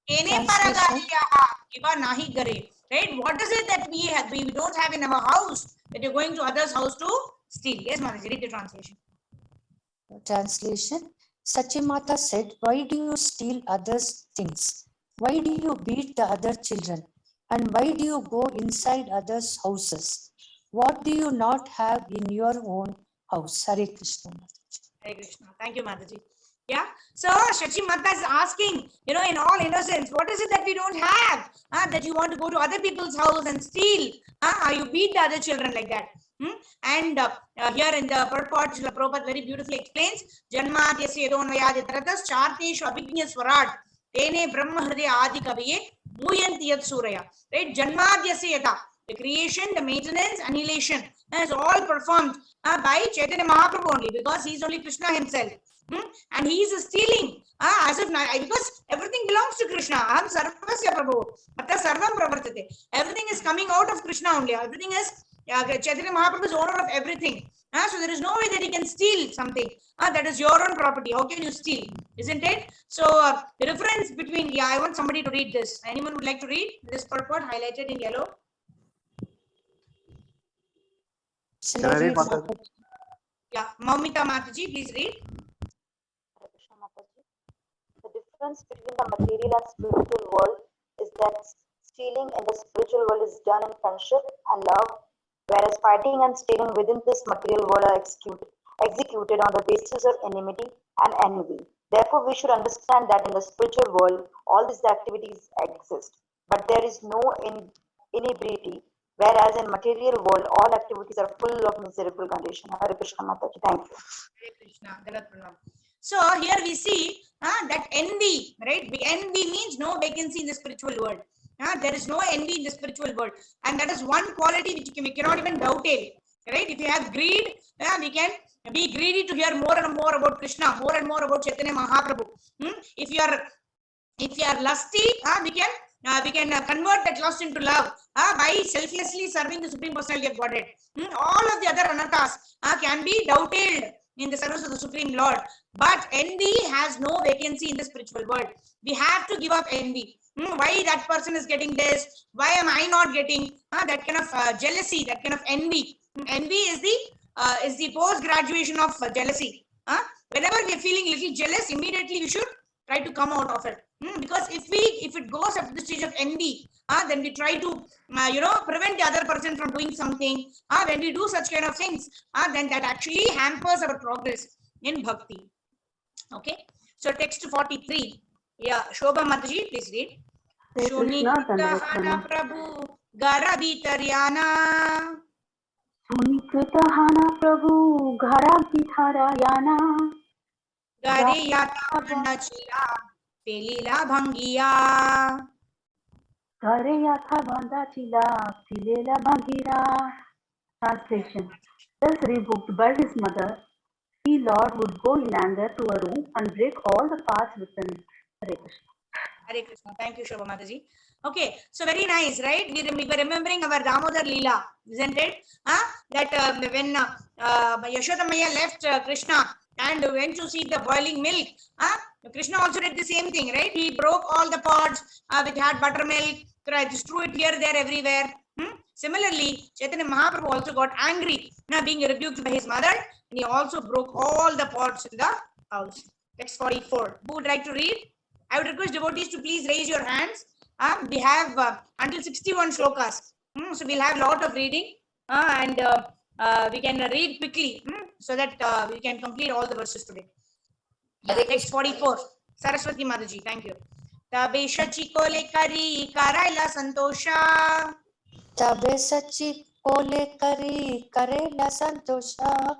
Kene para gare yaha kiba nahi gare. Right? What is it that we don't have in our house that you're going to others' house to steal? Yes, Mataji, read the translation. Translation. Sachimata said, why do you steal others' things? Why do you beat the other children? And why do you go inside others' houses? What do you not have in your own house? Hare Krishna. Hare Krishna. Thank you, Mataji. Yeah. So Shachi Mata is asking, in all innocence, what is it that we don't have? That you want to go to other people's house and steal? You beat the other children like that. And here in the purport, Srila Prabhupada very beautifully explains, Janmadyasya yadonvayadi taratas charteshu abhignya swarad tene brahma hridaya adi kaviye muyanti yat suraya. Right? Janmadyasya yada. The creation, the maintenance, annihilation is all performed by Chaitanya Mahaprabhu only, because he is only Krishna himself. And he is stealing as if not, because everything belongs to Krishna. Aham sarvasya prabhu, atta sarvam pravartate. Everything is coming out of Krishna only. Everything is Chaitanya Mahaprabhu is owner of everything. So there is no way that he can steal something. That is your own property. How can you steal? Isn't it? So the difference between, I want somebody to read this. Anyone would like to read this purport highlighted in yellow? Shall Can I read, read, Mataji? Mataji? Yeah, Maumita Mataji, please read. Krishna Mataji. The difference between the material and spiritual world is that stealing in the spiritual world is done in friendship and love, whereas fighting and stealing within this material world are executed on the basis of enmity and envy. Therefore, we should understand that in the spiritual world, all these activities exist, but there is no inebriety, whereas in material world, all activities are full of miserable condition. Hare Krishna Mataji. Thank you. Hare Krishna, Dalat Pranam. So here we see that envy, right? Envy means no vacancy in the spiritual world. There is no envy in the spiritual world, and that is one quality which we cannot even dovetail, right? If you have greed, we can be greedy to hear more and more about Krishna, more and more about Chaitanya Mahaprabhu. If you are lusty, we can convert that lust into love by selflessly serving the Supreme Personality of Godhead. All of the other anathas can be dovetailed in the service of the Supreme Lord, but envy has no vacancy in the spiritual world. We have to give up envy. Why that person is getting this? Why am I not getting that kind of jealousy, that kind of envy? Envy is the post graduation of jealousy. Whenever we are feeling little jealous, immediately we should try to come out of it. Because if it goes up to the stage of envy, then we try to prevent the other person from doing something. When we do such kind of things, then that actually hampers our progress in bhakti. Okay, so text 43. Yeah, Shobha Mataji, please read. Hare Krishna, Dandavat Prabhu Garabhitaryana Sunikritahana Prabhu Gharabhitharayana Gare Yata Bandachila Pelila Bhangiya. Gare Yatha Bandachila Tilela Bhagira. Translation. Thus rebuked by his mother, he Lord would go in anger to a room and break all the parts within it. Hare Krishna. Hare Krishna. Thank you, Shobha Mataji. Okay, so very nice, right? We were remembering our Damodar Lila, isn't it? That when Yashoda Maya left Krishna and went to see the boiling milk, Krishna also did the same thing, right? He broke all the pots which had buttermilk, threw it here, there, everywhere. Similarly, Chaitanya Mahaprabhu also got angry, being rebuked by his mother, and he also broke all the pots in the house. Text 44. Who would like to read? I would request devotees to please raise your hands. We have until 61 shlokas. So we'll have a lot of reading and we can read quickly so that we can complete all the verses today. Text 44. Saraswati Mataji, thank you. Tabe shachi kole kari karaila santosha. Tabe sachi kole kari karela santosha.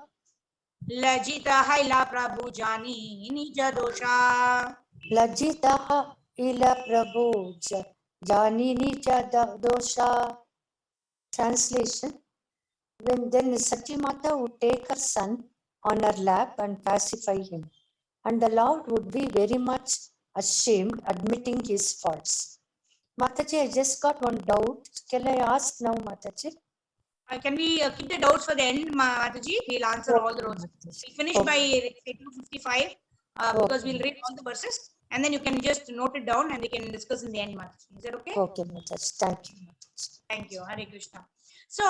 Lajita haila prabhu jani nija dosha. Lajitaha ila prabhu jani nija dosha. Translation. When then Satyamata would take her son on her lap and pacify him, and the Lord would be very much ashamed admitting his faults. Mataji, I just got one doubt. Can I ask now, Mataji? Can we keep the doubts for the end, Mataji? We'll answer all the doubts. We'll finish by 2:55 because we'll read all the verses and then you can just note it down and we can discuss in the end, Mataji. Is that okay? Okay, Mataji. Thank you, Mataji. Thank you. Hare Krishna. So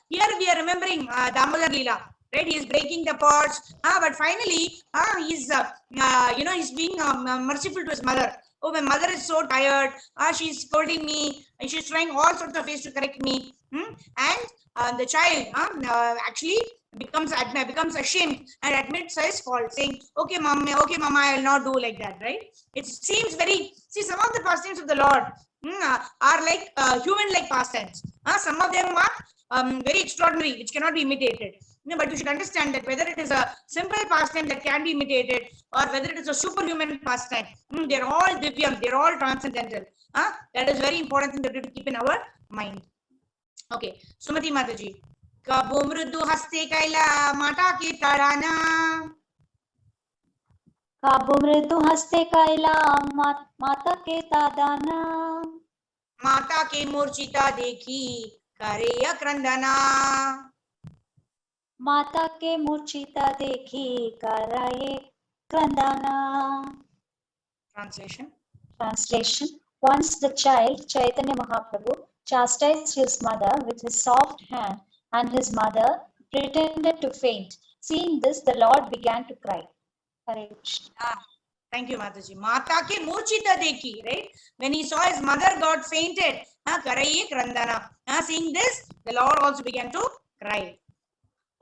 here we are remembering Damodar Lila. Right, he is breaking the pots, but finally, he's he's being merciful to his mother. Oh, my mother is so tired. She's scolding me. And she's trying all sorts of ways to correct me. And the child actually becomes ashamed and admits his fault, saying, "Okay, mama, I will not do like that." Right? It seems very. See, some of the pastimes of the Lord are like human-like pastimes. Some of them are very extraordinary, which cannot be imitated. But you should understand that whether it is a simple pastime that can be imitated or whether it is a superhuman pastime, they're all divyam, they're all transcendental. That is very important thing that we have to keep in our mind. Okay, Sumati Mataji. Kabhu mrudu haste kaila mata ki tarana. काबू मृदु हस्ते कैला माता के तादाना माता के मूर्छिता देखी करे अक्रंदना. माता के मूर्छिता देखी कराये क्रंदना. Translation. Translation. Once the child Chaitanya Mahaprabhu chastised his mother with his soft hand, and his mother pretended to faint. Seeing this, the Lord began to cry. Hare Krishna. Thank you, Mataji. Mata ke murchita dekhi, right? When he saw his mother got fainted, karaye krandana. Seeing this, the Lord also began to cry.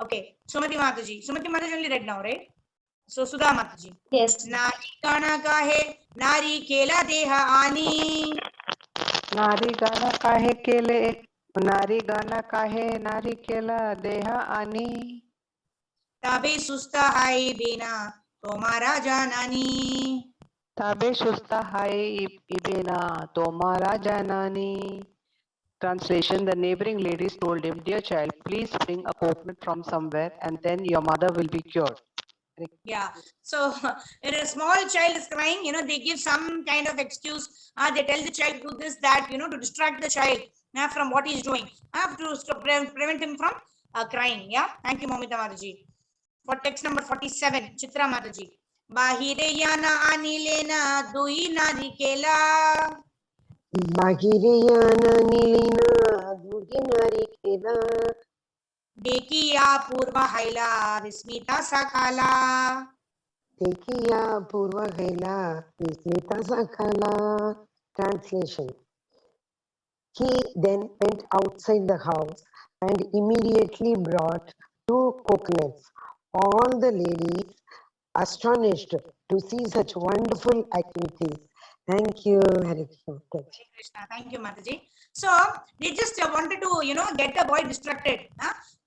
Okay, Sumati Mataji. Sumati Mataji only read now, right? So Sudha Mataji. Yes. Nari kana kahe nari kela deha ani. नारी गाना काहे केले नारी गाना काहे नारी केला देहा आणि Tabe susta hai bena tomara janani. ताबे सुस्ता हाय इबेना तोमारा जाननी. Translation. The neighboring ladies told him, "Dear child, please bring a coconut from somewhere and then your mother will be cured." Yeah. So when a small child is crying, they give some kind of excuse. They tell the child to do this, that, to distract the child from what he is doing, to prevent him from crying. Yeah. Thank you, Momita Mataji. For text number 47, Chitra Mataji. Bahire yana anilena dui narikela. बाहिरियाना नीलिना दुगी नारी केला Dekiya purva haila vismita sakala. देखिया पूर्व गैला Vismita sakala. Translation. He then went outside the house and immediately brought 2 coconuts. All the ladies astonished to see such wonderful activities. Thank you, Hare Krishna. Thank you, Mataji. So they just wanted to, get the boy distracted.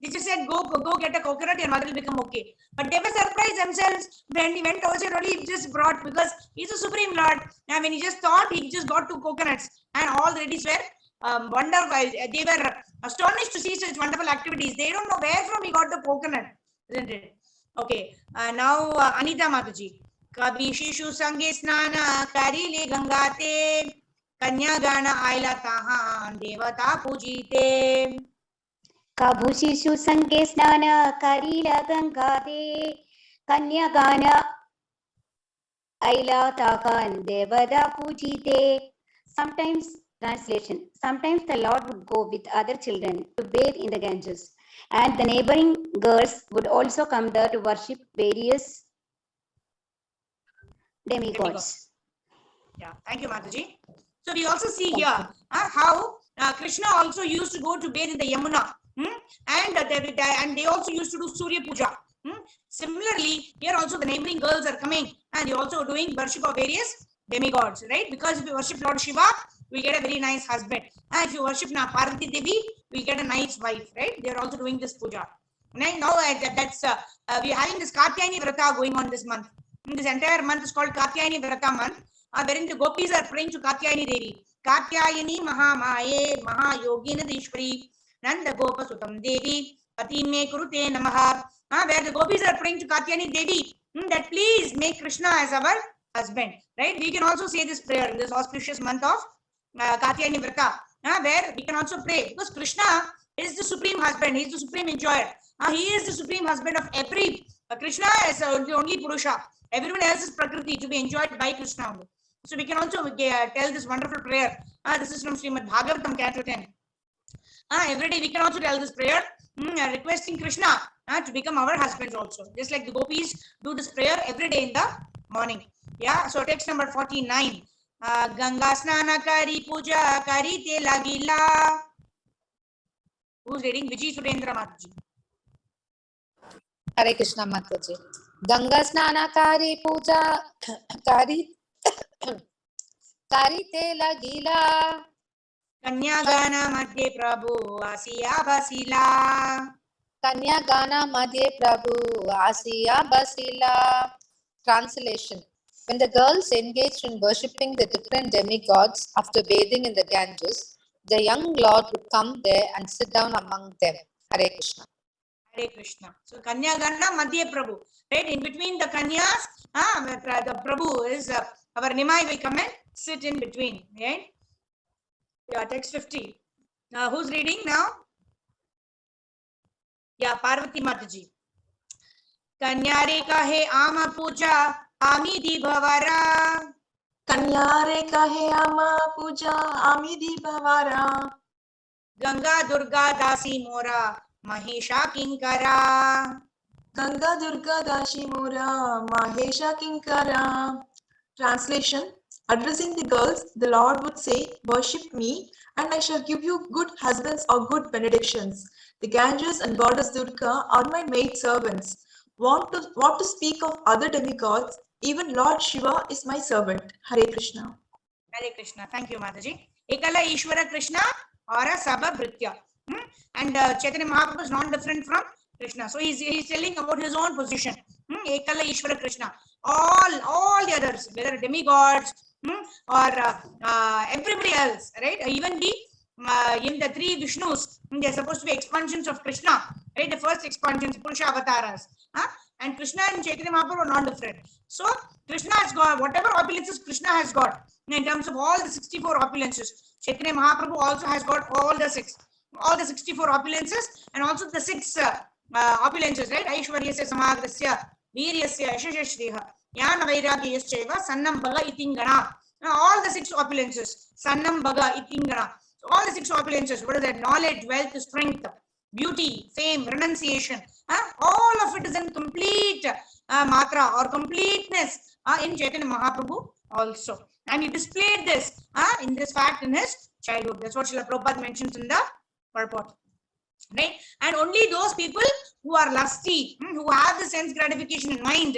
They just said, go get a coconut, your mother will become okay. But they were surprised themselves when he went outside. Only he just brought, because he's a supreme lord. And when he just thought, he just got 2 coconuts, and all the ladies were wonderful. They were astonished to see such wonderful activities. They don't know where from he got the coconut, isn't it? Okay. Now Anita Mataji. Kabhi shishu sange snana karile gangate. कन्या गान आयला तहां देवता पूजिते. काबू शिशु संगे स्नान करीला गंगा दे कन्या गान आइला ताकान देवता पूजिते. Sometimes, translation, sometimes the Lord would go with other children to bathe in the Ganges, and the neighboring girls would also come there to worship various demigods. Yeah, thank you, Mataji. So we also see here how Krishna also used to go to bathe in the Yamuna, and they also used to do Surya Puja. Similarly, here also the neighboring girls are coming, and they also doing worship of various demigods, right? Because if you worship Lord Shiva, we get a very nice husband. And if you worship Parvati Devi, we get a nice wife, right? They are also doing this puja. Now that's we are having this Katyayani Vrata going on this month. This entire month is called Katyayani Vrata month, wherein the gopis are praying to Katyayani Devi. Katyayani Mahamaye Mahayogina Dishwari Nanda Gopa Sutam Devi Patime Kurute Namaha. Where the gopis are praying to Katyayani Devi, that please make Krishna as our husband. Right? We can also say this prayer in this auspicious month of Katyayani Vrata, where we can also pray, because Krishna is the supreme husband. He is the supreme enjoyer. He is the supreme husband of every. Krishna is the only Purusha. Everyone else is Prakriti, to be enjoyed by Krishna only. So we can also tell this wonderful prayer. This is from Srimad Bhagavatam, Canto 10. Every day we can also tell this prayer, requesting Krishna to become our husbands also. Just like the gopis do this prayer every day in the morning. Yeah. So text number 49. Ganga snana kari puja kari te lagila. Who's reading? Vijay Surendra Mataji. Hare Krishna Mataji. Ganga snana kari puja kari te lagila. Kanya gana madhye prabhu asiya basila. Kanya gana madhye prabhu asiya basila. Translation. When the girls engaged in worshipping the different demigods after bathing in the Ganges, the young Lord would come there and sit down among them. Hare Krishna. Hare Krishna. So Kanya Ganda Madhya Prabhu. Right? In between the Kanyas, the Prabhu is our Nimai will come and sit in between. Right? Yeah, text 50. Who's reading now? Yeah, Parvati Mataji. Kanyare kahe ama puja amidhi bhavara. Kanyare kahe ama puja amidhi bhavara. Ganga Durga Dasi Mora Mahesha Kinkara. Ganga Durga Dashi Mora Mahesha Kinkara. Translation: addressing the girls, the Lord would say, "Worship me, and I shall give you good husbands or good benedictions. The Ganges and Goddess Durga are my maid servants. Want to speak of other demigods? Even Lord Shiva is my servant." Hare Krishna. Hare Krishna. Thank you, Mataji. Ekala Ishvara Krishna or a Sabha Bhritya. And Chaitanya Mahaprabhu is not different from Krishna. So he's telling about his own position. Ekala Ishvara Krishna. All the others, whether demigods or everybody else, right? Even in the three Vishnus, they're supposed to be expansions of Krishna, right? The first expansions, Purusha avatars. And Krishna and Chaitanya Mahaprabhu are not different. So Krishna has got whatever opulences Krishna has got in terms of all the 64 opulences. Chaitanya Mahaprabhu also has got all the 64 opulences and also the 6 opulences, right? Aishwaryasya samagrasya Veeryasya Yashashashriha Yana Vairagyayasya Sannam Bhaga Itingana. All the 6 opulences. Sannam Bhaga Itingana. So all the 6 opulences. What is that? Knowledge, wealth, strength, beauty, fame, renunciation. All of it is in complete matra or completeness in Chaitanya Mahaprabhu also. And he displayed this in this fact in his childhood. That's what Srila Prabhupada mentions in the purport. Right? And only those people who are lusty, who have the sense gratification in mind,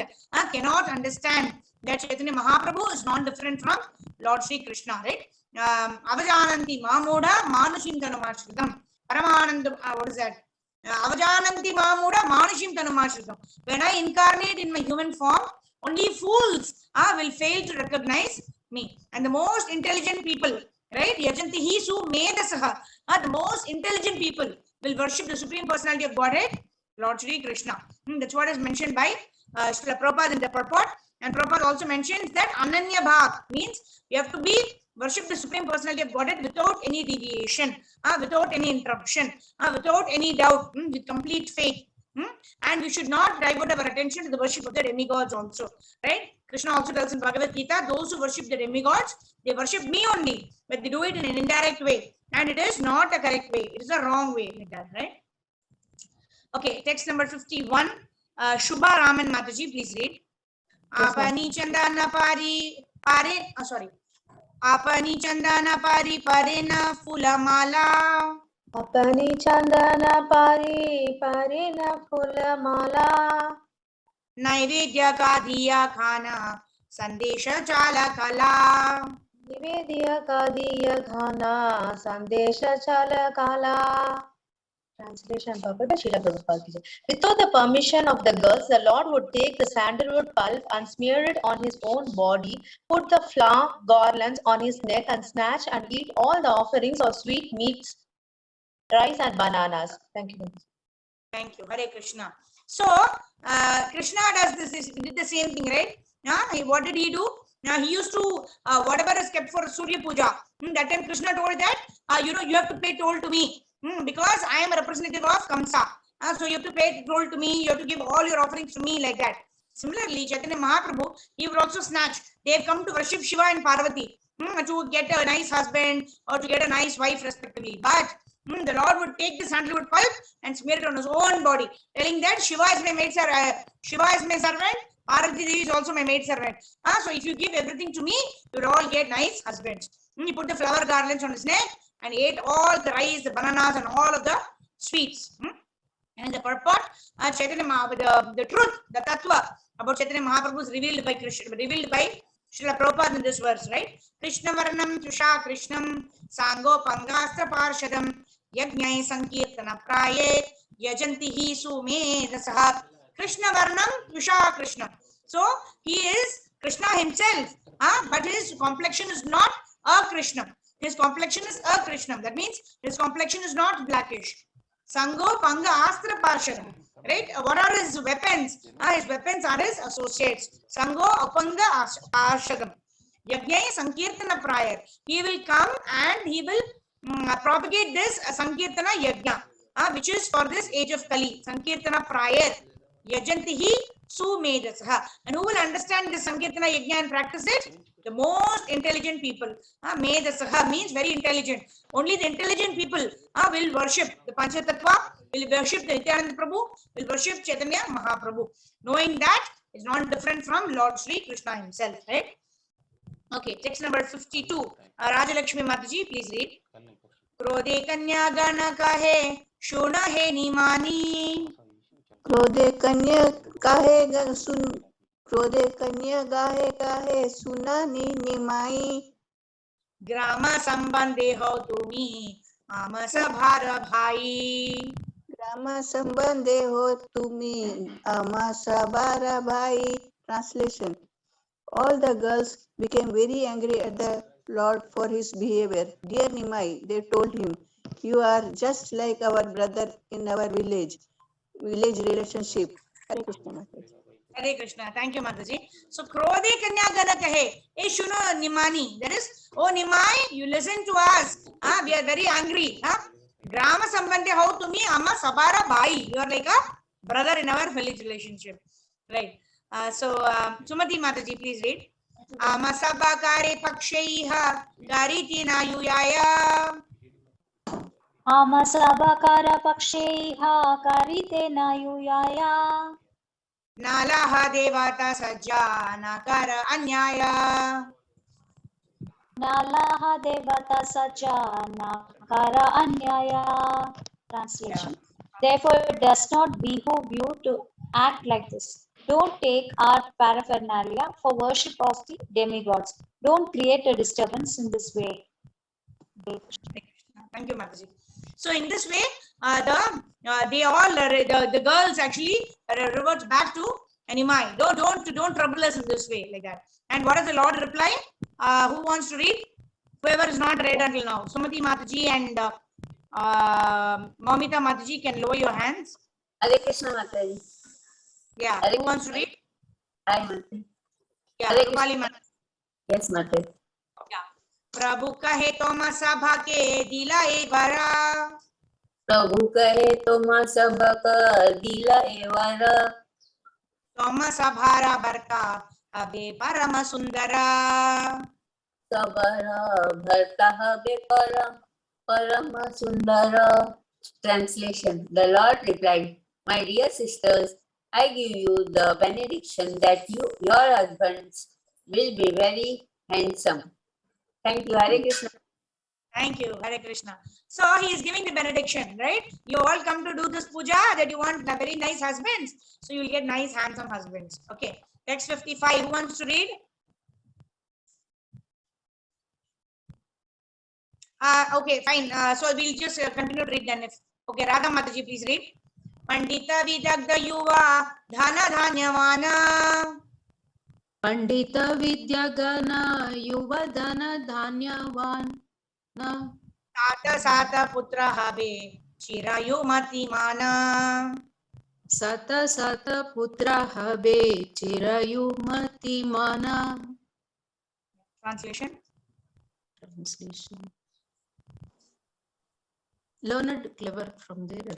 cannot understand that Chaitanya Mahaprabhu is not different from Lord Sri Krishna. Right? Avajananti Mamoda Manushim Tanumashritam. Paramananda, what is that? Avajananti Mamoda Manushim Tanumashritam. When I incarnate in my human form, only fools will fail to recognize me. And the most intelligent people, right? Yajanti Hisu Medasaha, the most intelligent people will worship the Supreme Personality of Godhead, Lord Sri Krishna. That's what is mentioned by Srila Prabhupada in the purport. And Prabhupada also mentions that Ananya Bhak means you have to be worship the Supreme Personality of Godhead without any deviation, without any interruption, without any doubt, with complete faith. And we should not divert our attention to the worship of the demigods also. Right? Krishna also tells in Bhagavad Gita, those who worship the demigods, they worship me only, but they do it in an indirect way. And it is not a correct way. It is a wrong way like that, right? Okay, text number 51. Shubha Raman Mataji, please read. Apani chandana pari pare. Sorry. Apani chandana pari parena fulamala. Apani chandana pari parena fulamala. Naivedya ka diya khana sandesha chala kala. Nivedya ka diya khana sandesha chala kala. Translation Purport by Srila Prabhupada. Without the permission of the girls, the Lord would take the sandalwood pulp and smear it on his own body, put the flower garlands on his neck and snatch and eat all the offerings of sweet meats, rice and bananas. Thank you. Thank you. Hare Krishna. So, Krishna does this, he did the same thing, right? What did he do? He used to, whatever is kept for Surya Puja, that time Krishna told that, you have to pay toll to me. Because I am a representative of Kamsa. So you have to pay toll to me, you have to give all your offerings to me like that. Similarly, Chaitanya Mahaprabhu, he would also snatch. They have come to worship Shiva and Parvati to get a nice husband or to get a nice wife respectively. But the Lord would take the sandalwood pulp and smear it on his own body, telling that Shiva is my maid servant, Parvati Devi is also my maid servant. So if you give everything to me, you would all get nice husbands. He put the flower garlands on his neck and ate all the rice, the bananas, and all of the sweets. And the purport, Chaitanya Mahaprabhu, the truth, the tattva about Chaitanya Mahaprabhu is revealed by Krishna, revealed by Srila Prabhupada in this verse, right? Krishna Varnam Tusha Krishnam Sango Pangastra Parshadam Yajnai Sankirtana Praye Yajantihi Sume Dasaha. Krishna Varnam Tusha Krishna. So he is Krishna himself, but his complexion is not a Krishna. His complexion is a Krishnam. That means his complexion is not blackish. Sango Panga Astra Parshadam. Right? What are his weapons? His weapons are his associates. Sango Apanga Parshadam. Yajna Sankirtana prior. He will come and he will propagate this Sankirtana Yajna, which is for this age of Kali. Sankirtana prior. Yajantihi Sumedasaha. And who will understand this Sankirtana Yajna and practice it? The most intelligent people. Medasaha means very intelligent. Only the intelligent people will worship the Panchatattva, will worship the Nityananda Prabhu, will worship Chaitanya Mahaprabhu. Knowing that is not different from Lord Sri Krishna himself, right? Okay, text number 52. Rajalakshmi Mataji, please read. Krodhe kanya gana kahe, shona he nimani. क्रोधे कन्या काहे सुन क्रोधे कन्या गाहे काहे सुनानी निमाई Grama sambandhe ho tumi, amasa bhara bhai. ग्राम संबंधे हो तुम्ही आमा साबारा भाई. Translation: All the girls became very angry at the Lord for his behavior. Dear Nimai, they told him, you are just like our brother in our village relationship. Hare Krishna Mataji. Hare Krishna. Thank you, Mataji. So, Krodhe kanya gana kahe, shuno nimani. That is, oh Nimai, you listen to us. We are very angry. Grama sambandhe ho tumi, ama sabara bhai. You are like a brother in our village relationship. Right. So, Sumati Mataji, please read. Ama sabakare pakshaiha gariti na yuyaya. Amasabakara paksheha karite nayuyaya. Nalaha devata sajja nakara anyaya. Nalaha devata sajana kara anyaya. Translation: Therefore, it does not behoove you to act like this. Don't take art paraphernalia for worship of the demigods. Don't create a disturbance in this way. Thank you, Mataji. So in this way, they all the girls actually reverts back to Nimai. Don't trouble us in this way like that. And what does the Lord reply? Who wants to read? Whoever is not read until now, Sumati Mataji and Mamita Mataji, can lower your hands. Hare Krishna Mataji. Yeah. Who wants to read? Hi Mataji. Yeah. Rupali Mataji. Yes Mataji. Yeah. प्रभु कहे तो सभा के दिलाए भरा. प्रभु कहे तो सबक दिलाए वरा. तोम सभारा भरता अबे परम सुंदरा. सबरा भरता हबे परम sundara. Translation: The Lord replied, my dear sisters, I give you the benediction that your husbands will be very handsome. Thank you. Hare Krishna. Thank you. Hare Krishna. So he is giving the benediction, right? You all come to do this puja that you want very nice husbands. So you will get nice, handsome husbands. Okay. Text 55. Who wants to read? Okay, fine. So we'll just continue to read then. Okay, Radha Mataji, please read. Pandita Vidagda Yuva Dhana Dhanyavana. Pandita Vidyagana Yuvadana Dhanyavan. Sata Sata Putra Habe Chirayu Matimana. Sata Sata Putra Habe Chirayu Matimana. Translation. Learned, clever from there.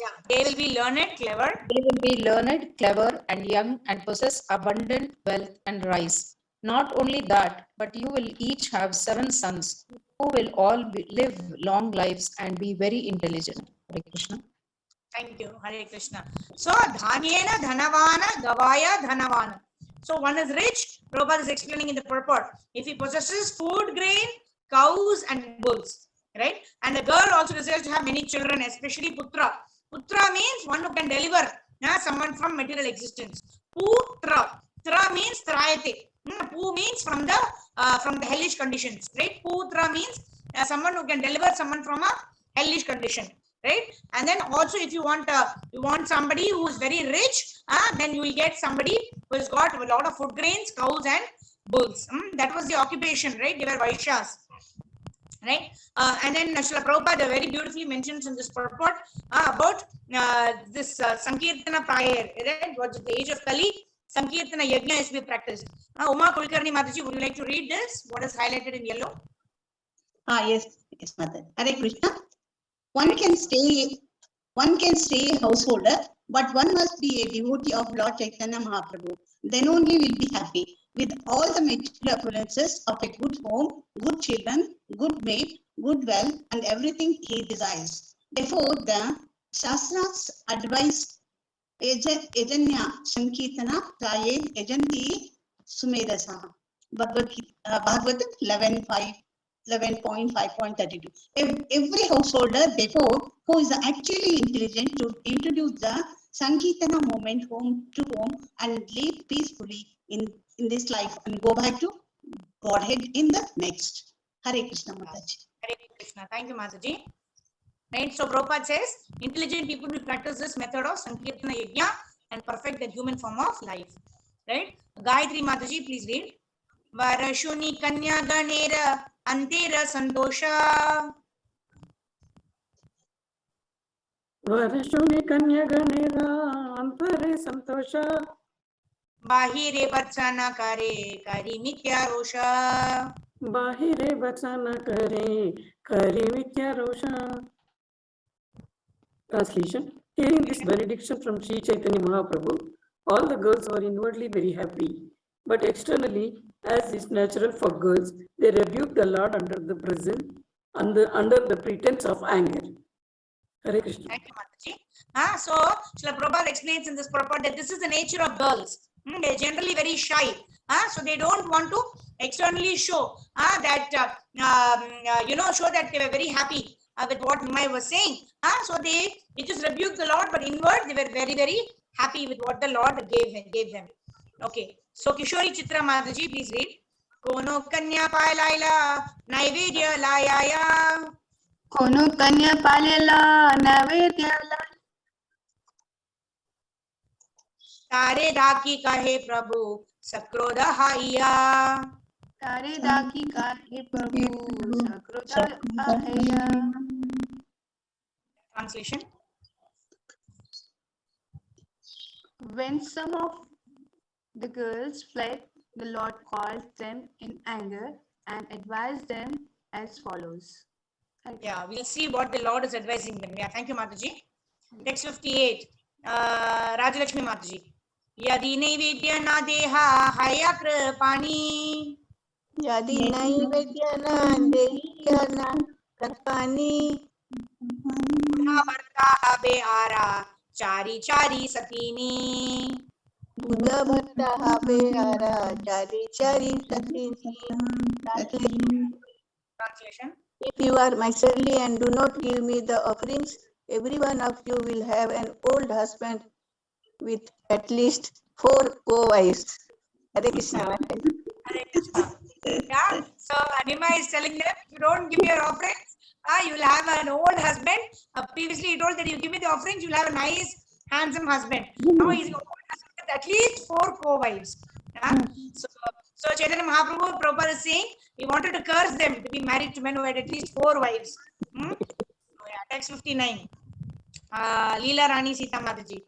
Yeah, they will be learned, clever. They will be learned, clever, and young, and possess abundant wealth and rise. Not only that, but you will each have 7 sons who will all live long lives and be very intelligent. Hare Krishna. Thank you. Hare Krishna. So, Dhanyena Dhanavana Gavaya Dhanavana. So, one is rich. Prabhupada is explaining in the purport. If he possesses food, grain, cows, and bulls, right? And the girl also desires to have many children, especially Putra. Putra means one who can deliver someone from material existence. Putra. Tra means Trayate. Pu means from the hellish conditions, right? Putra means someone who can deliver someone from a hellish condition, right? And then also, if you want somebody who is very rich, then you will get somebody who has got a lot of food grains, cows, and bulls. That was the occupation, right? They were Vaishyas. right? And then Srila Prabhupada very beautifully mentions in this purport about this Sankirtana prayer, right? What's the age of Kali? Sankirtana Yajna is to be practiced. Uma Kulkarni Mataji, would you like to read this? What is highlighted in yellow? Yes, Mother. Hare Krishna. One can stay a householder, but one must be a devotee of Lord Chaitanya Mahaprabhu. Then only will be happy with all the material appearances of a good home, good children, good maid, good wealth, and everything he desires. Therefore, the Shastras advise Yajanya Sankirtana Prayed Yajanti Sumedasa. Bhagavatam 11.5.32. Every householder, therefore, who is actually intelligent to introduce the Sankirtana movement home to home and live peacefully in this life and go back to Godhead in the next. Hare Krishna Mataji. Hare Krishna. Thank you, Mataji. Right, so Prabhupada says, intelligent people will practice this method of Sankirtana Yajna and perfect the human form of life. Right? Gayatri Mataji, please read. Varashuni Kanya Ganera Antera Santosha. Varashuni Kanya Ganera Antare Santosha. Bahire Vatsana Kare Kari Mitya Rosha. Bahire Vatsana Kare Kari Mitya Rosha. Translation. Hearing this benediction from Sri Chaitanya Mahaprabhu, all the girls were inwardly very happy. But externally, as is natural for girls, they rebuked the Lord under the pretense of anger. Hare Krishna. Thank you, Mataji. So, Srila Prabhupada explains in this purport that this is the nature of girls. They're generally very shy. So they don't want to externally show that, show that they were very happy with what Nimai was saying. So they just rebuked the Lord, but inward they were very, very happy with what the Lord gave them. Okay. So Kishori Chitra Mataji, please read. Kono Kanya Palaila Naivedya Layaya. Kono Kanya Palela Navedyala. तारे दाकी कहे प्रभु सक्रोध हाइया. Tare Daki Kare Prabhu Sakroda Ahaya. Translation. When some of the girls fled, the Lord called them in anger and advised them as follows. Yeah, we'll see what the Lord is advising them. Yeah, thank you, Mataji. Text 58. Rajalakshmi Mataji. Yadi naivedya na deha haya kripani. Yadi naivedya na deha na kripani. Buddha bharta habe ara chari chari satini. Buddha bharta habe ara chari chari satini. Translation. If you are miserly and do not give me the offerings, every one of you will have an old husband with at least 4 co-wives. Hare Krishna. Hare Krishna. Yeah. So Anima is telling them, if you don't give me your offerings, you will have an old husband. Previously he told that you give me the offerings, you will have a nice, handsome husband. Now he's an old husband with at least 4 co-wives. So Chaitanya Mahaprabhu Prabhupada is saying he wanted to curse them to be married to men who had at least 4 wives. Text 59. Lila Rani Sita Mataji.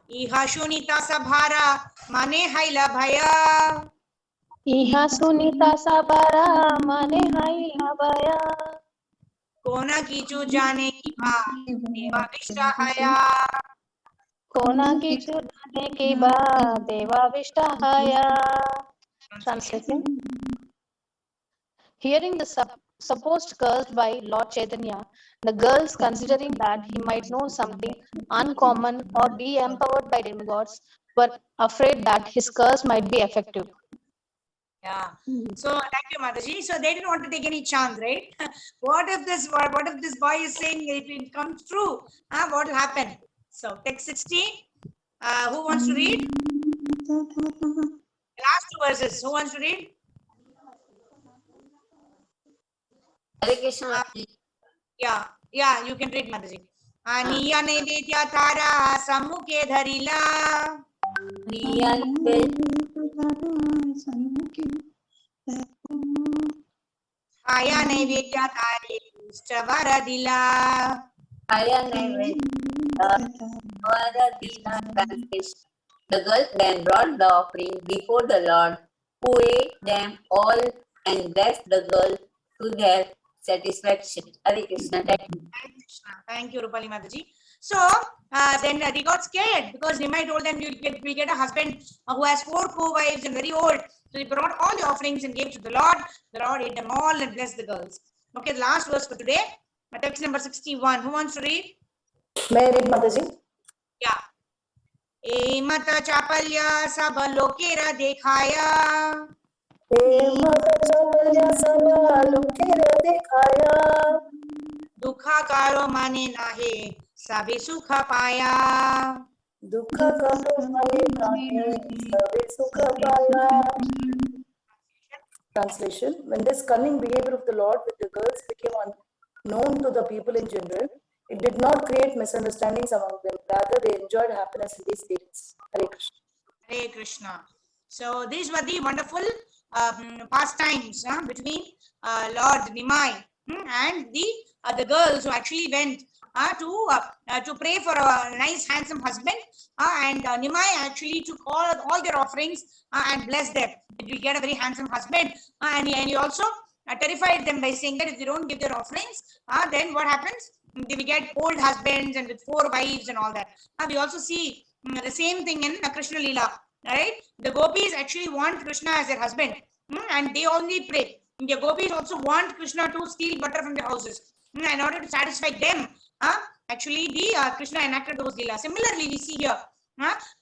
Iha shunita sabhara mane haila bhaya. Iha sunita sabara mane haila bhaya. Kona kichu jane ki bha deva vishta haya. Kona kichu jane ki ba deva vishta haya. Translating. Hearing the supposed curse by Lord Chaitanya, the girls, considering that he might know something uncommon or be empowered by demigods, were afraid that his curse might be effective. Yeah. So thank you, Mataji. So they didn't want to take any chance, right? What if this boy is saying it comes true? What will happen? So text 16. Who wants to read? The last 2 verses. Who wants to read? Yeah, you can read, Mataji. Niya naivedya thara samukhe dharila. Aya Naivedya Tare Varadila. Aya Naivedya Varadila. Translation. The girls then brought the offering before the Lord, who ate them all and blessed the girl to their satisfaction. Hare Krishna. Thank you, Rupali Mataji. So then they got scared because Nimai told them we'll get a husband who has 4 co-wives and very old. So they brought all the offerings and gave to the Lord. The Lord ate them all and blessed the girls. Okay, the last verse for today, text number 61. Who wants to read? May I read, Mataji? Yeah. ए मत चापल्य सब लोकेरा देखाया दुखा कारो माने नाहे सबे सुख पाया Translation. When this cunning behavior of the Lord with the girls became unknown to the people in general, it did not create misunderstandings among them. Rather, they enjoyed happiness in these days. Hare Krishna. Hare Krishna. So these were the wonderful pastimes between Lord Nimai and the girls who actually went to pray for a nice handsome husband, and Nimai actually took all their offerings and blessed them. It will get a very handsome husband, and he also terrified them by saying that if they don't give their offerings, then what happens? They will get old husbands and with 4 wives and all that. We also see the same thing in Krishna Lila, right? The gopis actually want Krishna as their husband, and they only pray. The gopis also want Krishna to steal butter from their houses in order to satisfy them. Actually, the Krishna enacted those Leela. Similarly, we see here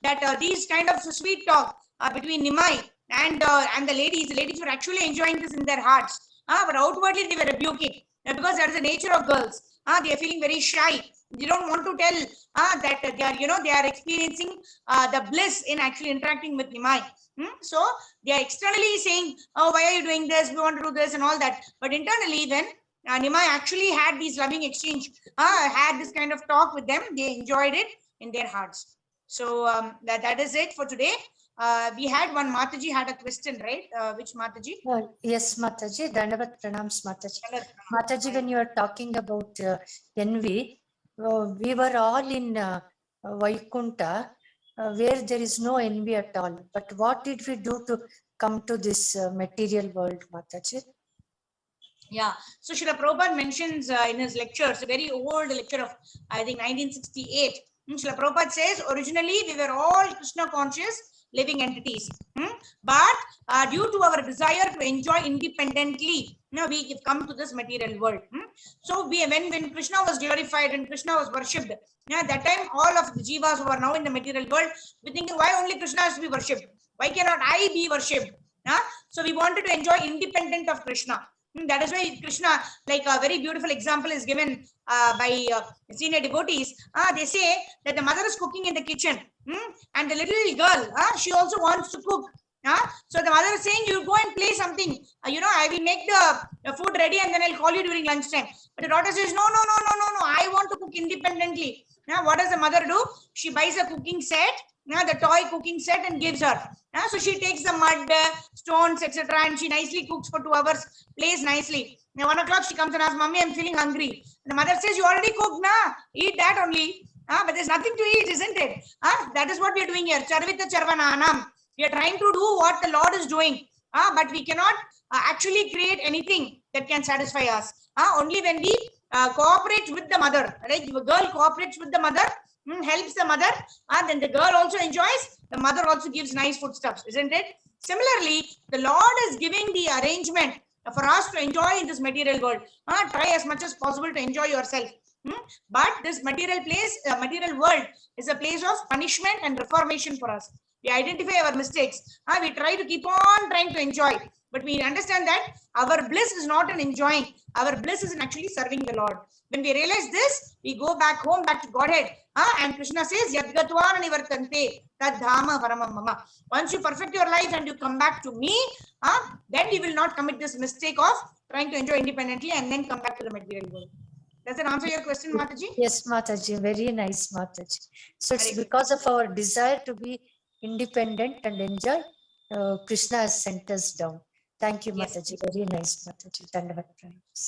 that these kind of sweet talk between Nimai and the ladies were actually enjoying this in their hearts, but outwardly they were rebuking because that is the nature of girls. They are feeling very shy. They don't want to tell that they are experiencing the bliss in actually interacting with Nimai. So they are externally saying, "Oh, why are you doing this? We want to do this and all that." But internally, when Nimai actually had these loving exchange, had this kind of talk with them, they enjoyed it in their hearts. So that is it for today. We had one Mataji had a question, right? Which Mataji? Yes, Mataji. Dandavat pranams, Mataji. Mataji, when you are talking about envy, we were all in Vaikunta, where there is no envy at all. But what did we do to come to this material world, Mataji? Yeah, so Srila Prabhupada mentions in his lectures, a very old lecture of, I think, 1968. Srila Prabhupada says, originally we were all Krishna conscious living entities. But due to our desire to enjoy independently, we have come to this material world. So when Krishna was glorified and Krishna was worshipped, at that time all of the jivas who are now in the material world, we thinking, why only Krishna has to be worshipped? Why cannot I be worshipped? So we wanted to enjoy independent of Krishna. That is why Krishna, like a very beautiful example is given by senior devotees. They say that the mother is cooking in the kitchen, and the little girl, she also wants to cook. So the mother is saying, you go and play something. I will make the food ready and then I'll call you during lunchtime. But the daughter says, no. I want to cook independently. Now, what does the mother do? She buys a cooking set, the toy cooking set, and gives her. So she takes the mud, stones, etc., and she nicely cooks for 2 hours, plays nicely. Now 1 o'clock she comes and asks, "Mommy, I'm feeling hungry." The mother says, "You already cooked, na? Eat that only." But there's nothing to eat, isn't it? That is what we are doing here. Charvita charvananam. We are trying to do what the Lord is doing, but we cannot actually create anything that can satisfy us. Only when we cooperate with the mother, right? The girl cooperates with the mother, helps the mother, and then the girl also enjoys. The mother also gives nice foodstuffs, isn't it? Similarly, the Lord is giving the arrangement for us to enjoy in this material world. Try as much as possible to enjoy yourself. But this material world is a place of punishment and reformation for us. We identify our mistakes. We try to keep on trying to enjoy. But we understand that our bliss is not in enjoying. Our bliss is in actually serving the Lord. When we realize this, we go back home, back to Godhead. And Krishna says, Yadgatva nivartante tadhama paramam mama. Once you perfect your life and you come back to me, then you will not commit this mistake of trying to enjoy independently and then come back to the material world. Does that answer your question, Mataji? Yes, Mataji. Very nice, Mataji. So it's because of our desire to be independent and enjoy, Krishna has sent us down. Thank you, Yes, Mataji. Very nice, Mataji. Dandavat pranams.